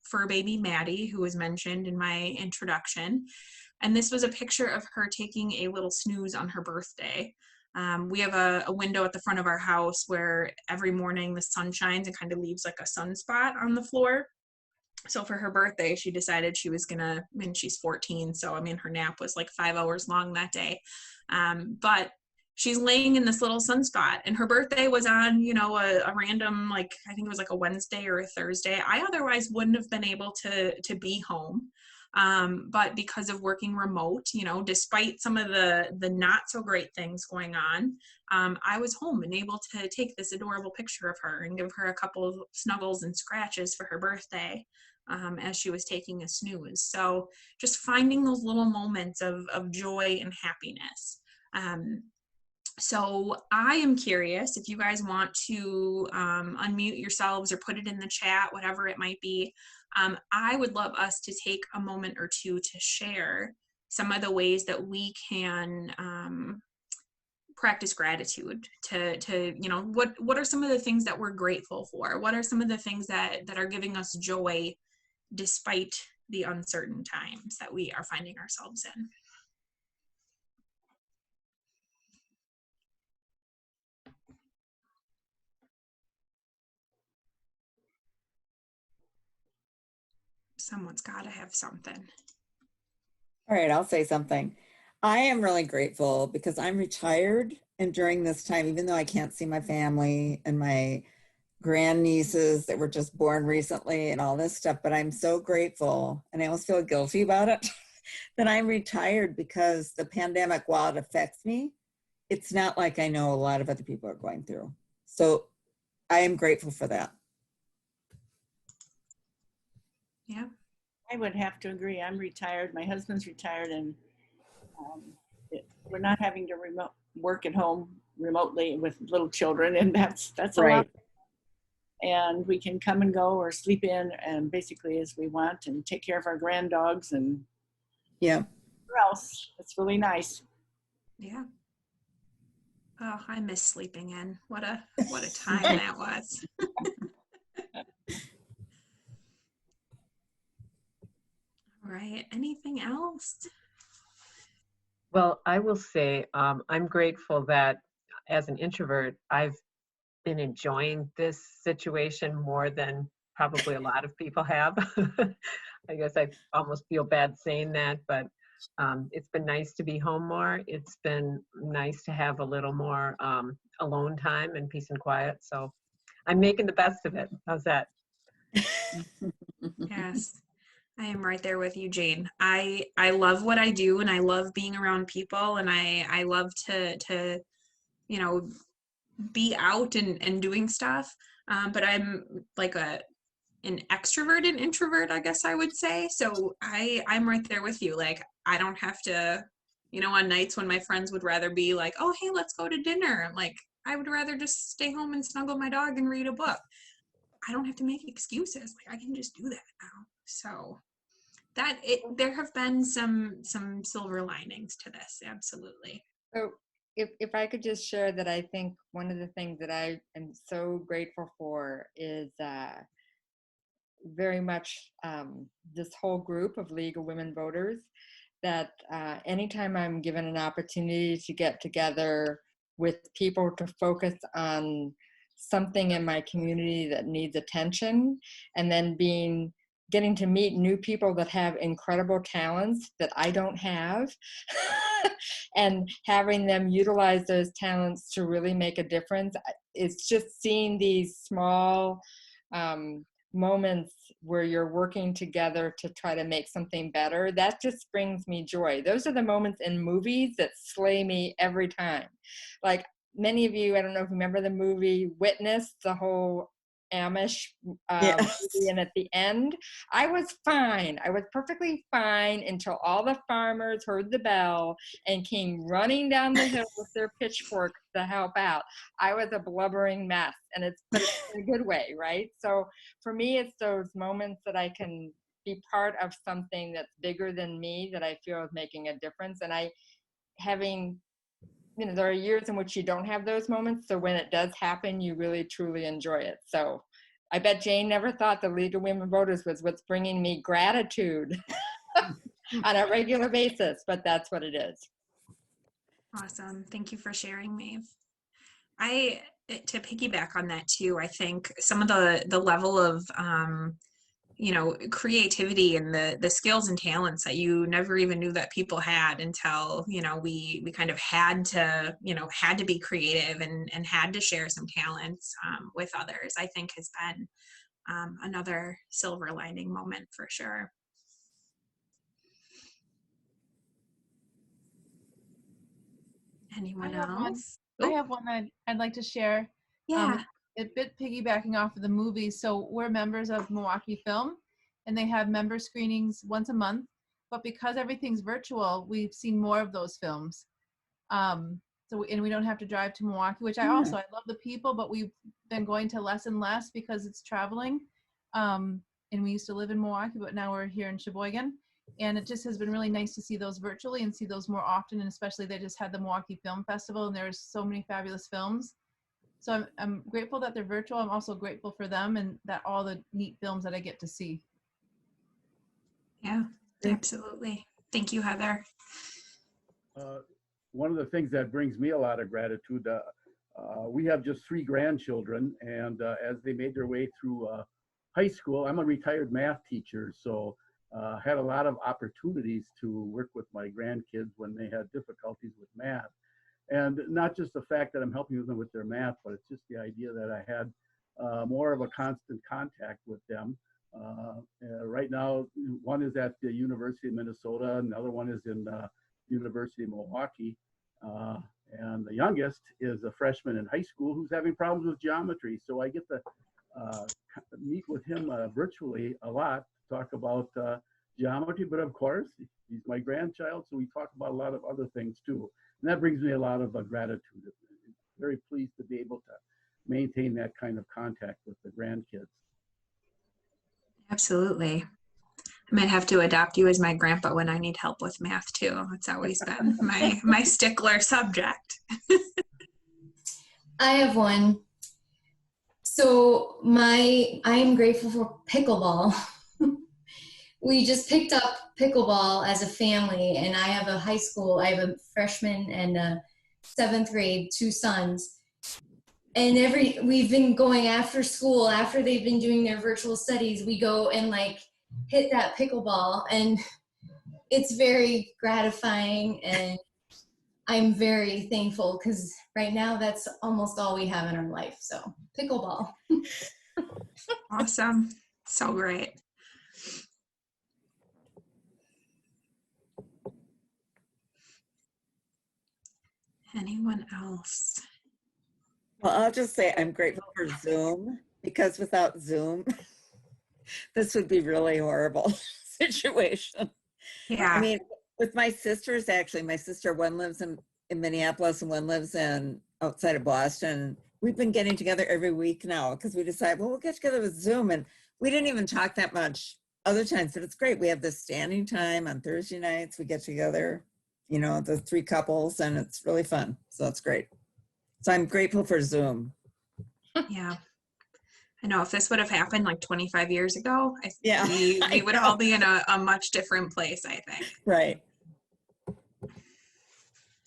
fur baby Maddie, who was mentioned in my introduction. And this was a picture of her taking a little snooze on her birthday. We have a window at the front of our house where every morning the sun shines and kind of leaves like a sunspot on the floor. So for her birthday, she decided she was gonna, and she's 14, so I mean, her nap was like 5 hours long that day. But she's laying in this little sunspot, and her birthday was on, you know, a random, like, I think it was like a Wednesday or a Thursday. I otherwise wouldn't have been able to be home. But because of working remote, you know, despite some of the not so great things going on, I was home and able to take this adorable picture of her and give her a couple of snuggles and scratches for her birthday, as she was taking a snooze. So just finding those little moments of joy and happiness. So I am curious if you guys want to unmute yourselves or put it in the chat, whatever it might be. I would love us to take a moment or two to share some of the ways that we can practice gratitude, to you know, what are some of the things that we're grateful for? What are some of the things that are giving us joy despite the uncertain times that we are finding ourselves in? Someone's got to have something.
All right, I'll say something. I am really grateful because I'm retired, and during this time, even though I can't see my family and my grandnieces that were just born recently and all this stuff, but I'm so grateful, and I almost feel guilty about it, that I'm retired, because the pandemic, while it affects me, it's not like I know a lot of other people are going through. So I am grateful for that.
Yeah.
I would have to agree. I'm retired. My husband's retired, and we're not having to work at home remotely with little children, and that's a lot. And we can come and go or sleep in, and basically as we want, and take care of our grand dogs and whatever else. It's really nice.
Yeah. Oh, I miss sleeping in. What a time that was. All right. Anything else?
Well, I will say I'm grateful that as an introvert, I've been enjoying this situation more than probably a lot of people have. I guess I almost feel bad saying that, but it's been nice to be home more. It's been nice to have a little more alone time and peace and quiet. So I'm making the best of it. How's that?
Yes. I am right there with you, Jane. I love what I do, and I love being around people, and I love to you know, be out and doing stuff. But I'm like an extroverted introvert, I guess I would say. So I'm right there with you. Like, I don't have to, you know, on nights when my friends would rather be like, oh, hey, let's go to dinner. I'm like, I would rather just stay home and snuggle my dog and read a book. I don't have to make excuses. Like, I can just do that now. So there have been some silver linings to this. Absolutely.
So if I could just share that, I think one of the things that I am so grateful for is very much this whole group of League of Women Voters, that anytime I'm given an opportunity to get together with people to focus on something in my community that needs attention, and then getting to meet new people that have incredible talents that I don't have, and having them utilize those talents to really make a difference. It's just seeing these small moments where you're working together to try to make something better. That just brings me joy. Those are the moments in movies that slay me every time. Like, many of you, I don't know if you remember the movie Witness, the whole Amish movie, and at the end, I was fine. I was perfectly fine until all the farmers heard the bell and came running down the hill with their pitchforks to help out. I was a blubbering mess, and it's in a good way, right? So for me, it's those moments that I can be part of something that's bigger than me, that I feel is making a difference. And you know, there are years in which you don't have those moments. So when it does happen, you really, truly enjoy it. So I bet Jane never thought the League of Women Voters was what's bringing me gratitude on a regular basis, but that's what it is.
Awesome. Thank you for sharing, Maeve. To piggyback on that too, I think some of the level of creativity and the skills and talents that you never even knew that people had until, we kind of had to be creative and had to share some talents with others, I think has been another silver lining moment for sure. Anyone else?
I have one I'd like to share.
Yeah.
It bit piggybacking off of the movie. So we're members of Milwaukee Film, and they have member screenings once a month. But because everything's virtual, we've seen more of those films. And we don't have to drive to Milwaukee, which I love the people, but we've been going to less and less because it's traveling. And we used to live in Milwaukee, but now we're here in Sheboygan. And it just has been really nice to see those virtually and see those more often. And especially they just had the Milwaukee Film Festival, and there's so many fabulous films. So I'm grateful that they're virtual. I'm also grateful for them and that all the neat films that I get to see.
Yeah, absolutely. Thank you, Heather.
One of the things that brings me a lot of gratitude, we have just 3 grandchildren, and as they made their way through high school, I'm a retired math teacher, so had a lot of opportunities to work with my grandkids when they had difficulties with math. And not just the fact that I'm helping them with their math, but it's just the idea that I had more of a constant contact with them. Right now, one is at the University of Minnesota, and the other one is in University of Milwaukee. And the youngest is a freshman in high school who's having problems with geometry. So I get to meet with him virtually a lot, talk about geometry, but of course, he's my grandchild, so we talk about a lot of other things too. And that brings me a lot of gratitude. I'm very pleased to be able to maintain that kind of contact with the grandkids.
Absolutely. I might have to adopt you as my grandpa when I need help with math too. It's always been my stickler subject.
I have one. So I am grateful for pickleball. We just picked up pickleball as a family, and I have a freshman and a 7th grade, 2 sons. And we've been going after school, after they've been doing their virtual studies, we go and hit that pickleball, and it's very gratifying, and I'm very thankful because right now that's almost all we have in our life. So pickleball.
Awesome. So great. Anyone else?
Well, I'll just say I'm grateful for Zoom, because without Zoom, this would be really horrible situation.
Yeah.
I mean, with my sisters, actually, my sister, one lives in Minneapolis and one lives outside of Boston. We've been getting together every week now because we decided, well, we'll get together with Zoom. And we didn't even talk that much other times, but it's great. We have this standing time on Thursday nights. We get together, the 3 couples, and it's really fun. So it's great. So I'm grateful for Zoom.
Yeah. I know if this would have happened 25 years ago, we would all be in a much different place, I think.
Right.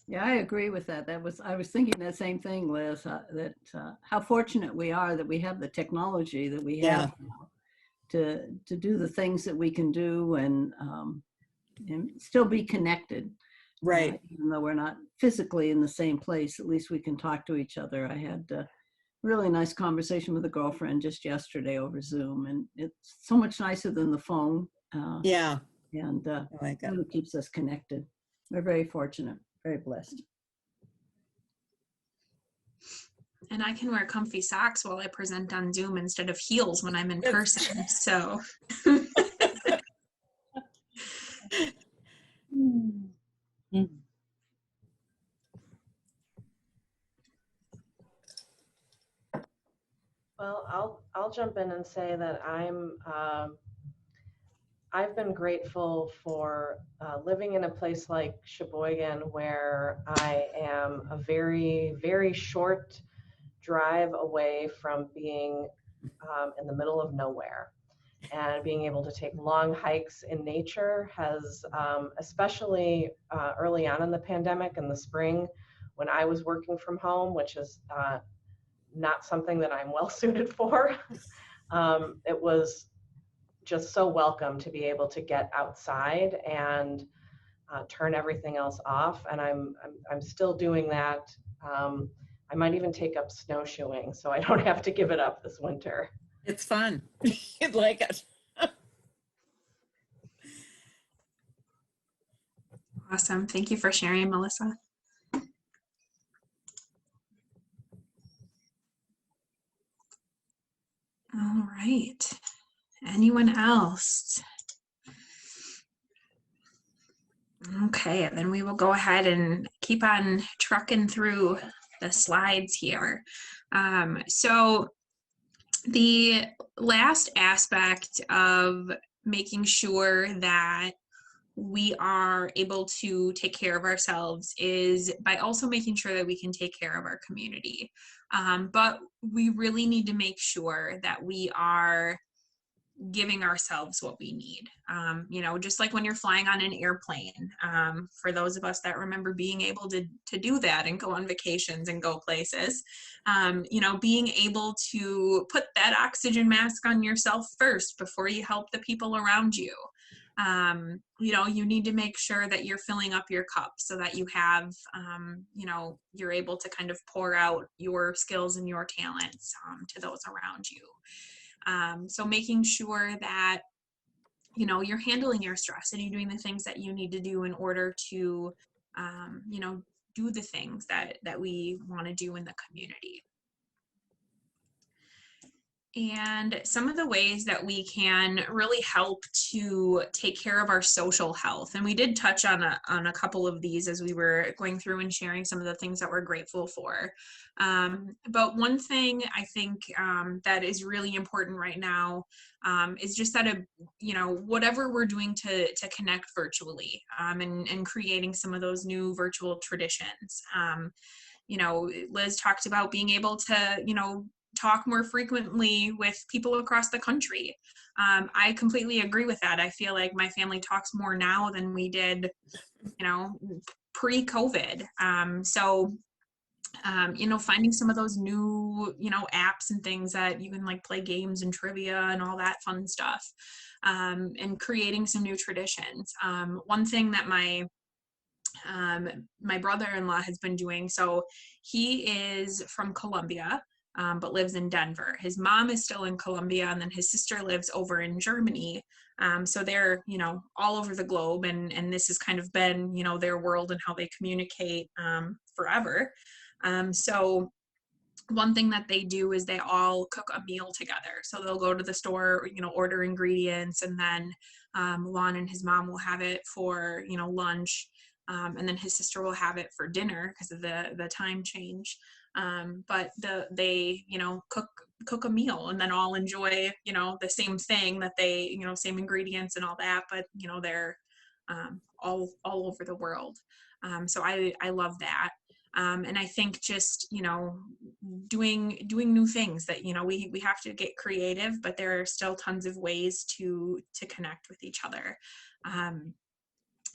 Yeah, I agree with that. I was thinking that same thing, Liz, that how fortunate we are that we have the technology that we have now to do the things that we can do and still be connected.
Right.
Even though we're not physically in the same place, at least we can talk to each other. I had a really nice conversation with a girlfriend just yesterday over Zoom, and it's so much nicer than the phone. And it really keeps us connected. We're very fortunate, very blessed.
And I can wear comfy socks while I present on Zoom instead of heels when I'm in person. So.
Well, I'll jump in and say that I've been grateful for living in a place like Sheboygan, where I am a very, very short drive away from being in the middle of nowhere. And being able to take long hikes in nature has, especially early on in the pandemic in the spring, when I was working from home, which is not something that I'm well suited for. It was just so welcome to be able to get outside and turn everything else off. And I'm still doing that. I might even take up snowshoeing so I don't have to give it up this winter.
It's fun. You'd like it.
Awesome. Thank you for sharing, Melissa. All right. Anyone else? Okay, then we will go ahead and keep on trucking through the slides here. So the last aspect of making sure that we are able to take care of ourselves is by also making sure that we can take care of our community. But we really need to make sure that we are giving ourselves what we need. You know, just like when you're flying on an airplane, for those of us that remember being able to do that and go on vacations and go places, you know, being able to put that oxygen mask on yourself first before you help the people around you. You know, you need to make sure that you're filling up your cup so that you have, you know, you're able to kind of pour out your skills and your talents to those around you. So making sure that, you know, you're handling your stress and you're doing the things that you need to do in order to, you know, do the things that we want to do in the community. And some of the ways that we can really help to take care of our social health, and we did touch on a couple of these as we were going through and sharing some of the things that we're grateful for. But one thing I think that is really important right now is just that, you know, whatever we're doing to connect virtually and creating some of those new virtual traditions. You know, Liz talked about being able to, you know, talk more frequently with people across the country. I completely agree with that. I feel like my family talks more now than we did, you know, pre-COVID. So, you know, finding some of those new, you know, apps and things that you can like play games and trivia and all that fun stuff, and creating some new traditions. One thing that my brother-in-law has been doing, so he is from Colombia, but lives in Denver. His mom is still in Colombia, and then his sister lives over in Germany. So they're, you know, all over the globe, and this has kind of been, you know, their world and how they communicate forever. So one thing that they do is they all cook a meal together. So they'll go to the store, you know, order ingredients, and then Lon and his mom will have it for, you know, lunch. And then his sister will have it for dinner because of the time change. But they, you know, cook a meal and then all enjoy, you know, the same thing that they, you know, same ingredients and all that, but, you know, they're all over the world. So I love that. And I think just, you know, doing new things that, you know, we have to get creative, but there are still tons of ways to connect with each other.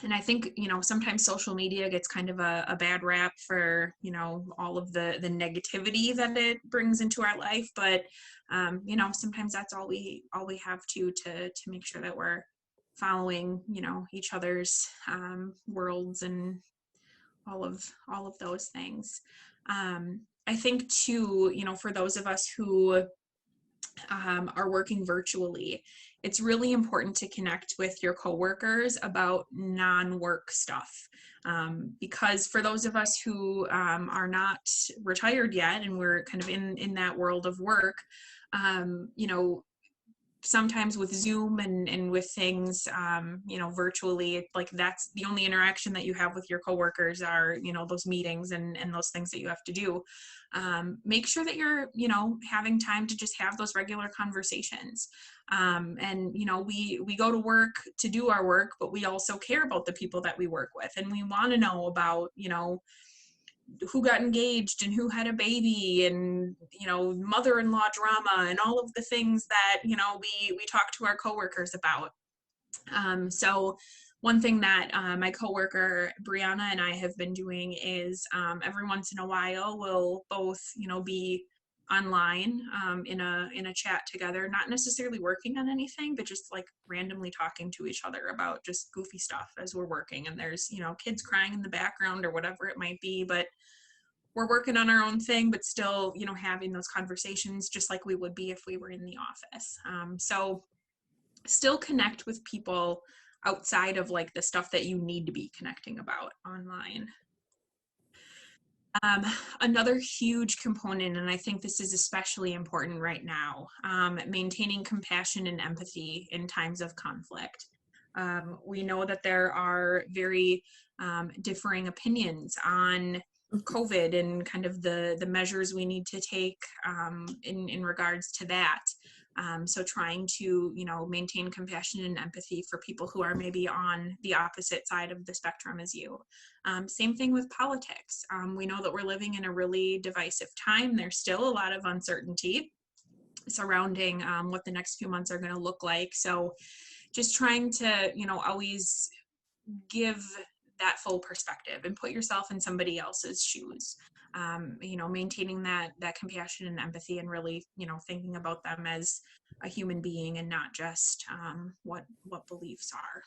And I think, you know, sometimes social media gets kind of a bad rap for, you know, all of the negativity that it brings into our life. But, you know, sometimes that's all we have to make sure that we're following, you know, each other's worlds and all of those things. I think too, you know, for those of us who are working virtually, it's really important to connect with your coworkers about non-work stuff. Because for those of us who are not retired yet and we're kind of in that world of work, you know, sometimes with Zoom and with things, you know, virtually, like that's the only interaction that you have with your coworkers are, you know, those meetings and those things that you have to do. Make sure that you're, you know, having time to just have those regular conversations. And, you know, we go to work to do our work, but we also care about the people that we work with. And we want to know about, you know, who got engaged and who had a baby and, you know, mother-in-law drama and all of the things that, you know, we talk to our coworkers about. So one thing that my coworker Brianna and I have been doing is every once in a while we'll both, you know, be online in a chat together, not necessarily working on anything, but just like randomly talking to each other about just goofy stuff as we're working. And there's, you know, kids crying in the background or whatever it might be, but we're working on our own thing, but still, you know, having those conversations just like we would be if we were in the office. So still connect with people outside of like the stuff that you need to be connecting about online. Another huge component, and I think this is especially important right now, maintaining compassion and empathy in times of conflict. We know that there are very differing opinions on COVID and kind of the measures we need to take in regards to that. So trying to, you know, maintain compassion and empathy for people who are maybe on the opposite side of the spectrum as you. Same thing with politics. We know that we're living in a really divisive time. There's still a lot of uncertainty surrounding what the next few months are going to look like. So just trying to, you know, always give that full perspective and put yourself in somebody else's shoes. You know, maintaining that compassion and empathy, and really, you know, thinking about them as a human being and not just what beliefs are.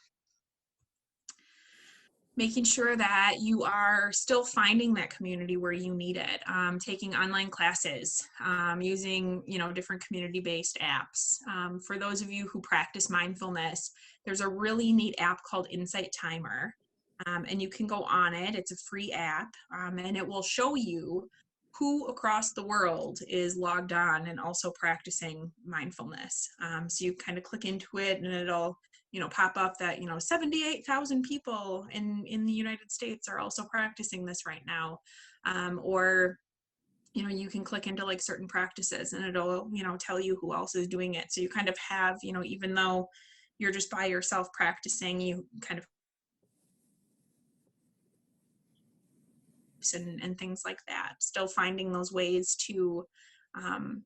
Making sure that you are still finding that community where you need it, taking online classes, using, you know, different community-based apps. For those of you who practice mindfulness, there's a really neat app called Insight Timer. And you can go on it. It's a free app, and it will show you who across the world is logged on and also practicing mindfulness. So you kind of click into it, and it'll, you know, pop up that, you know, 78,000 people in the United States are also practicing this right now. Or, you know, you can click into like certain practices, and it'll, you know, tell you who else is doing it. So you kind of have, you know, even though you're just by yourself practicing, you kind of and things like that, still finding those ways to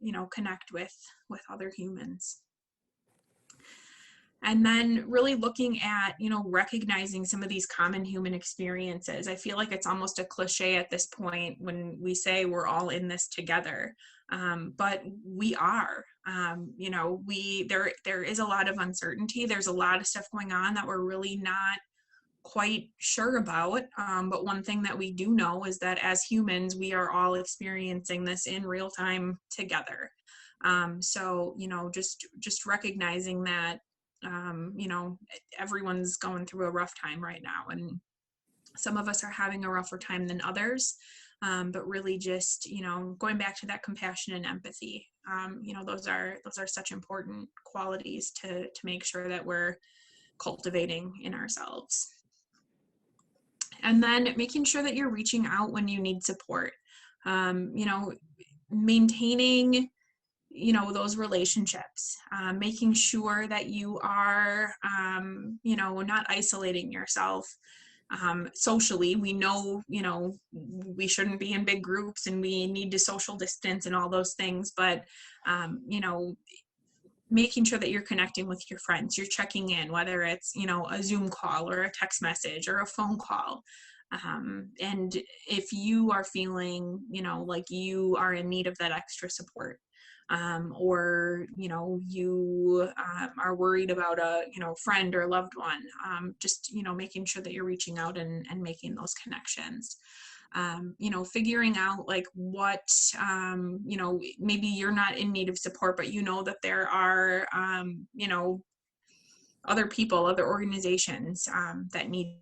you know, connect with other humans. And then really looking at, you know, recognizing some of these common human experiences. I feel like it's almost a cliche at this point when we say we're all in this together, but we are. You know, there is a lot of uncertainty. There's a lot of stuff going on that we're really not quite sure about, but one thing that we do know is that as humans, we are all experiencing this in real time together. So, you know, just recognizing that, you know, everyone's going through a rough time right now, and some of us are having a rougher time than others, but really just, you know, going back to that compassion and empathy. You know, those are such important qualities to make sure that we're cultivating in ourselves. And then making sure that you're reaching out when you need support. You know, maintaining, you know, those relationships, making sure that you are, you know, not isolating yourself socially. We know, you know, we shouldn't be in big groups and we need to social distance and all those things, but, you know, making sure that you're connecting with your friends, you're checking in, whether it's, you know, a Zoom call or a text message or a phone call. And if you are feeling, you know, like you are in need of that extra support, or, you know, you are worried about a, you know, friend or loved one, just, you know, making sure that you're reaching out and making those connections. You know, figuring out like what, you know, maybe you're not in need of support, but you know that there are, you know, other people, other organizations that need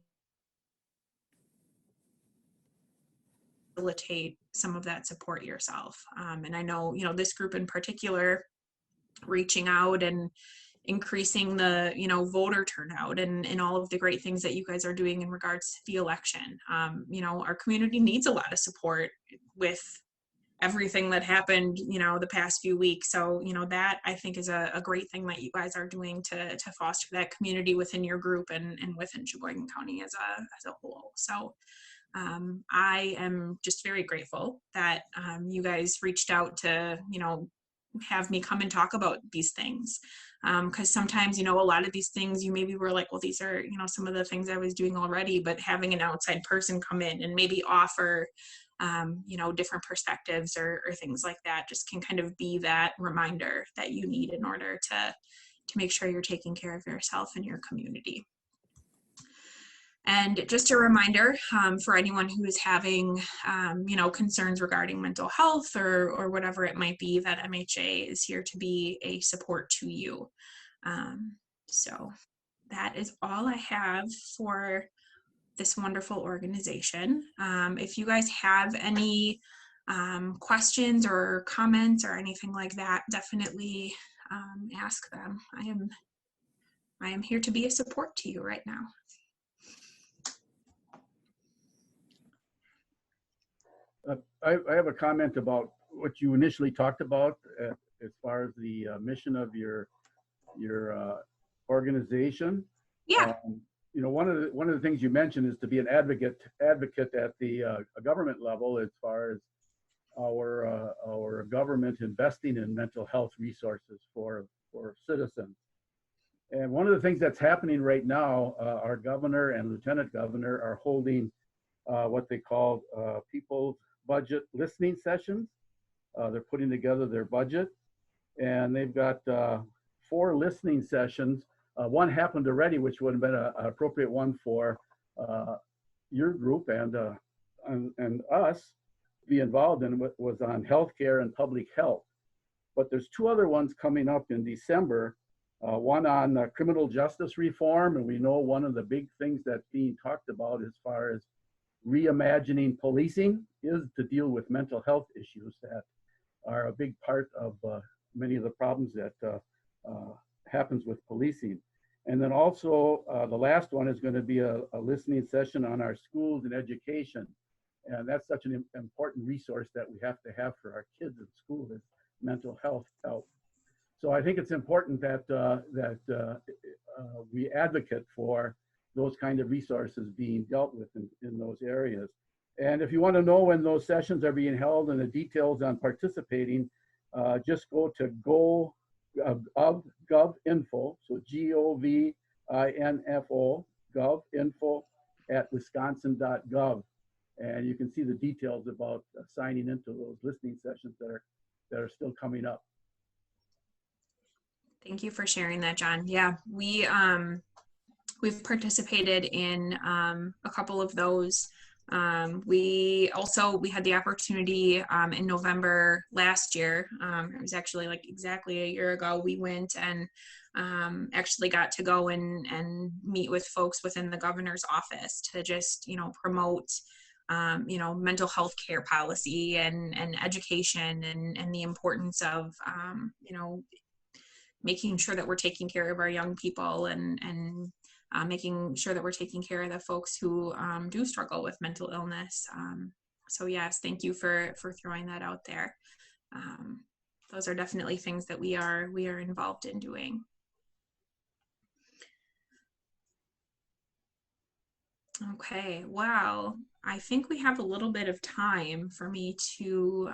to facilitate some of that support yourself. And I know, you know, this group in particular, reaching out and increasing the, you know, voter turnout and all of the great things that you guys are doing in regards to the election. You know, our community needs a lot of support with everything that happened, you know, the past few weeks. So, you know, that I think is a great thing that you guys are doing to foster that community within your group and within Sheboygan County as a whole. So I am just very grateful that you guys reached out to, you know, have me come and talk about these things. Because sometimes, you know, a lot of these things you maybe were like, well, these are, you know, some of the things I was doing already, but having an outside person come in and maybe offer you know, different perspectives or things like that just can kind of be that reminder that you need in order to make sure you're taking care of yourself and your community. And just a reminder for anyone who is having, you know, concerns regarding mental health or whatever it might be, that MHA is here to be a support to you. So that is all I have for this wonderful organization. If you guys have any questions or comments or anything like that, definitely ask them. I am here to be a support to you right now.
I have a comment about what you initially talked about as far as the mission of your organization.
Yeah.
You know, one of the things you mentioned is to be an advocate at the government level as far as our government investing in mental health resources for citizens. And one of the things that's happening right now, our governor and lieutenant governor are holding what they call people's budget listening sessions. They're putting together their budget, and they've got 4 listening sessions. One happened already, which would have been an appropriate one for your group and us to be involved in. What was on healthcare and public health. But there's 2 other ones coming up in December. One on criminal justice reform, and we know one of the big things that's being talked about as far as reimagining policing is to deal with mental health issues that are a big part of many of the problems that happens with policing. And then also the last one is going to be a listening session on our schools and education. And that's such an important resource that we have to have for our kids in school, is mental health help. So I think it's important that we advocate for those kind of resources being dealt with in those areas. And if you want to know when those sessions are being held and the details on participating, just go to govinfo, so GOVINFO, govinfo @wisconsin.gov. And you can see the details about signing into those listening sessions that are still coming up.
Thank you for sharing that, John. Yeah, we've participated in a couple of those. We had the opportunity in November last year. It was actually like exactly a year ago. We went and actually got to go and meet with folks within the governor's office to just, you know, promote you know, mental health care policy and education and the importance of you know, making sure that we're taking care of our young people and making sure that we're taking care of the folks who do struggle with mental illness. So yes, thank you for throwing that out there. Those are definitely things that we are involved in doing. Okay, well, I think we have a little bit of time for me to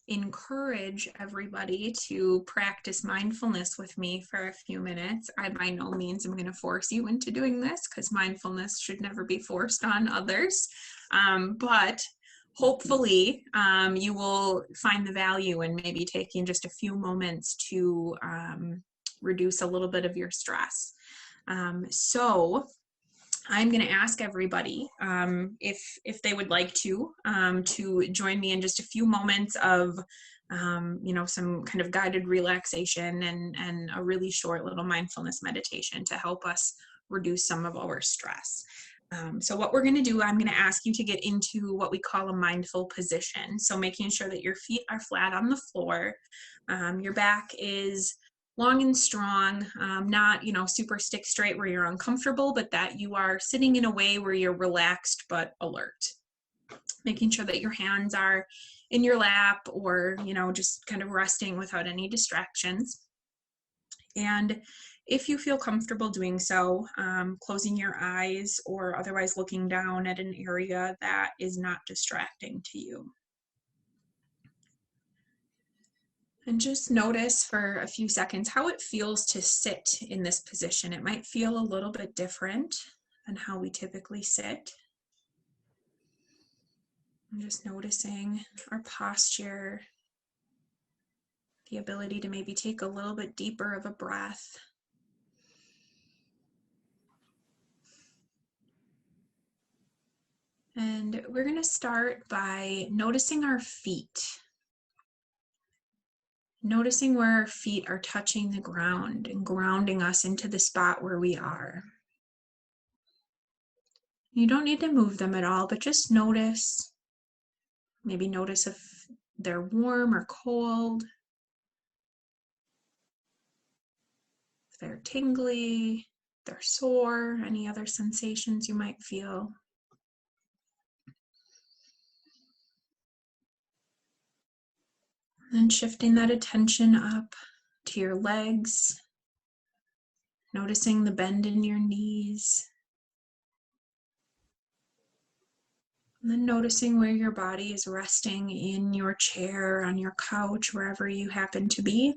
encourage everybody to practice mindfulness with me for a few minutes. I by no means am going to force you into doing this, because mindfulness should never be forced on others. But hopefully you will find the value in maybe taking just a few moments to reduce a little bit of your stress. So I'm going to ask everybody if they would like to join me in just a few moments of you know, some kind of guided relaxation and a really short little mindfulness meditation to help us reduce some of our stress. So what we're going to do, I'm going to ask you to get into what we call a mindful position. So making sure that your feet are flat on the floor, your back is long and strong, not, you know, super stick straight where you're uncomfortable, but that you are sitting in a way where you're relaxed but alert. Making sure that your hands are in your lap or, you know, just kind of resting without any distractions. And if you feel comfortable doing so, closing your eyes or otherwise looking down at an area that is not distracting to you. And just notice for a few seconds how it feels to sit in this position. It might feel a little bit different than how we typically sit. And just noticing our posture, the ability to maybe take a little bit deeper of a breath. And we're going to start by noticing our feet. Noticing where our feet are touching the ground and grounding us into the spot where we are. You don't need to move them at all, but just notice. Maybe notice if they're warm or cold. If they're tingly, they're sore, any other sensations you might feel. Then shifting that attention up to your legs, noticing the bend in your knees. And then noticing where your body is resting in your chair, on your couch, wherever you happen to be.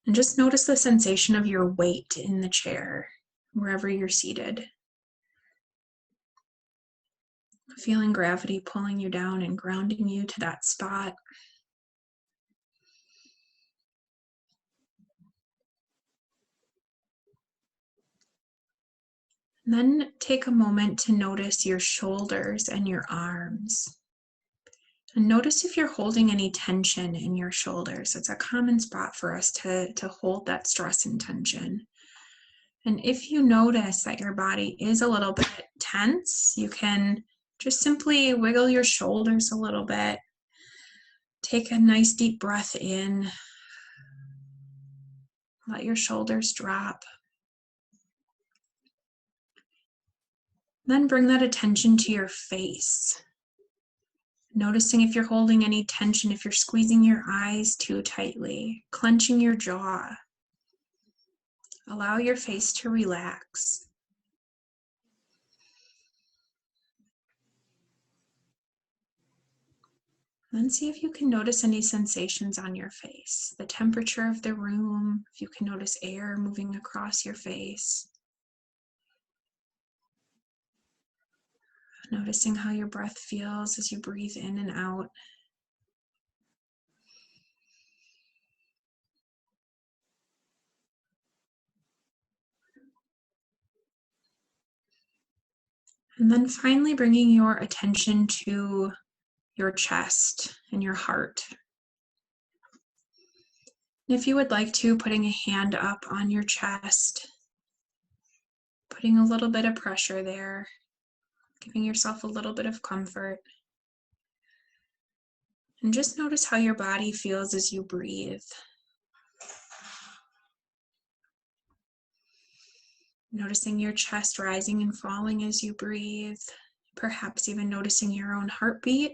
And just notice the sensation of your weight in the chair, wherever you're seated. Feeling gravity pulling you down and grounding you to that spot. And then take a moment to notice your shoulders and your arms. And notice if you're holding any tension in your shoulders. It's a common spot for us to hold that stress and tension. And if you notice that your body is a little bit tense, you can just simply wiggle your shoulders a little bit. Take a nice deep breath in. Let your shoulders drop. Then bring that attention to your face. Noticing if you're holding any tension, if you're squeezing your eyes too tightly, clenching your jaw. Allow your face to relax. Then see if you can notice any sensations on your face, the temperature of the room, if you can notice air moving across your face. Noticing how your breath feels as you breathe in and out. And then finally bringing your attention to your chest and your heart. And if you would like to, putting a hand up on your chest, putting a little bit of pressure there, giving yourself a little bit of comfort. And just notice how your body feels as you breathe. Noticing your chest rising and falling as you breathe, perhaps even noticing your own heartbeat.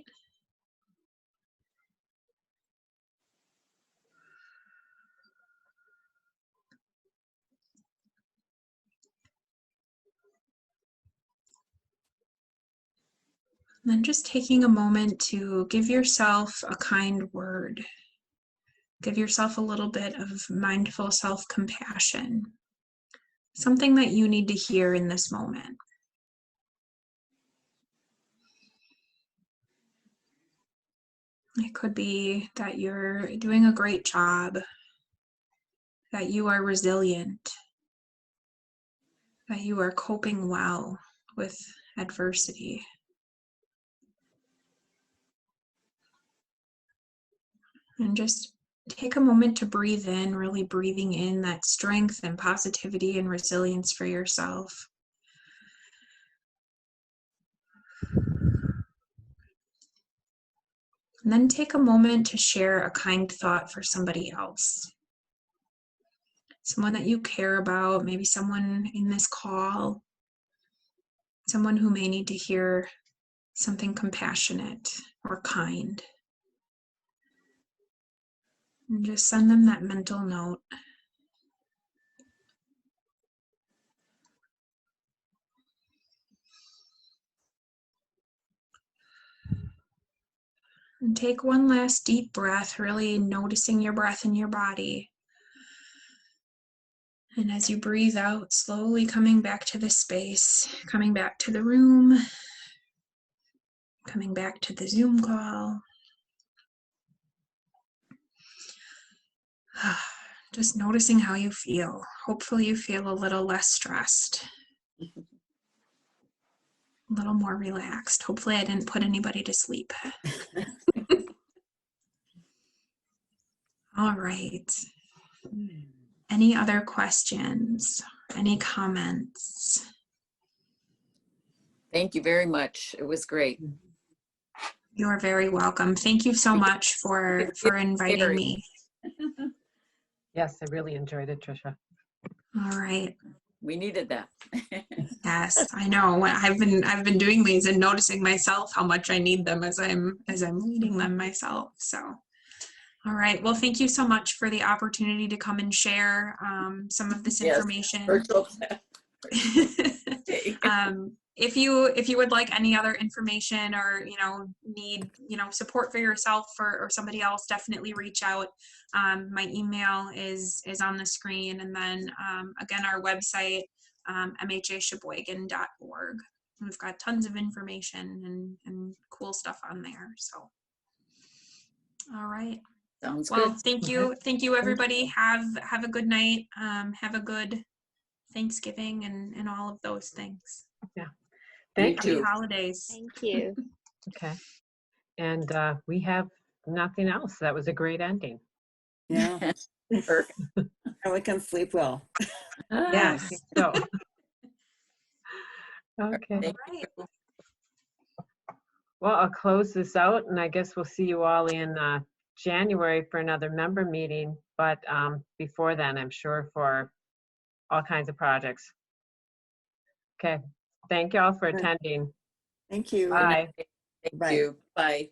And then just taking a moment to give yourself a kind word. Give yourself a little bit of mindful self-compassion. Something that you need to hear in this moment. It could be that you're doing a great job, that you are resilient, that you are coping well with adversity. And just take a moment to breathe in, really breathing in that strength and positivity and resilience for yourself. And then take a moment to share a kind thought for somebody else. Someone that you care about, maybe someone in this call, someone who may need to hear something compassionate or kind. And just send them that mental note. And take one last deep breath, really noticing your breath in your body. And as you breathe out, slowly coming back to the space, coming back to the room, Coming back to the Zoom call. Just noticing how you feel. Hopefully you feel a little less stressed. A little more relaxed. Hopefully I didn't put anybody to sleep. All right. Any other questions? Any comments?
Thank you very much. It was great.
You're very welcome. Thank you so much for inviting me.
Yes, I really enjoyed it, Trisha.
All right.
We needed that.
Yes, I know. I've been doing these and noticing myself how much I need them as I'm leading them myself. So, all right. Well, thank you so much for the opportunity to come and share some of this information. If you would like any other information or need support for yourself or somebody else, definitely reach out. My email is on the screen, and then again our website, mhasheboygan.org. We've got tons of information and cool stuff on there. So, all right.
Sounds
well,
good.
thank you everybody. Have a good night. Have a good Thanksgiving and all of those things.
Yeah. Thank you.
Happy holidays.
Thank you.
Okay. And we have nothing else. That was a great ending.
Yeah. And we can sleep well.
Yeah, I think so. Okay.
Thank you.
Well, I'll close this out, and I guess we'll see you all in January for another member meeting. But before then, I'm sure for all kinds of projects. Okay. Thank you all for attending.
Thank you.
Bye.
Thank you. Bye.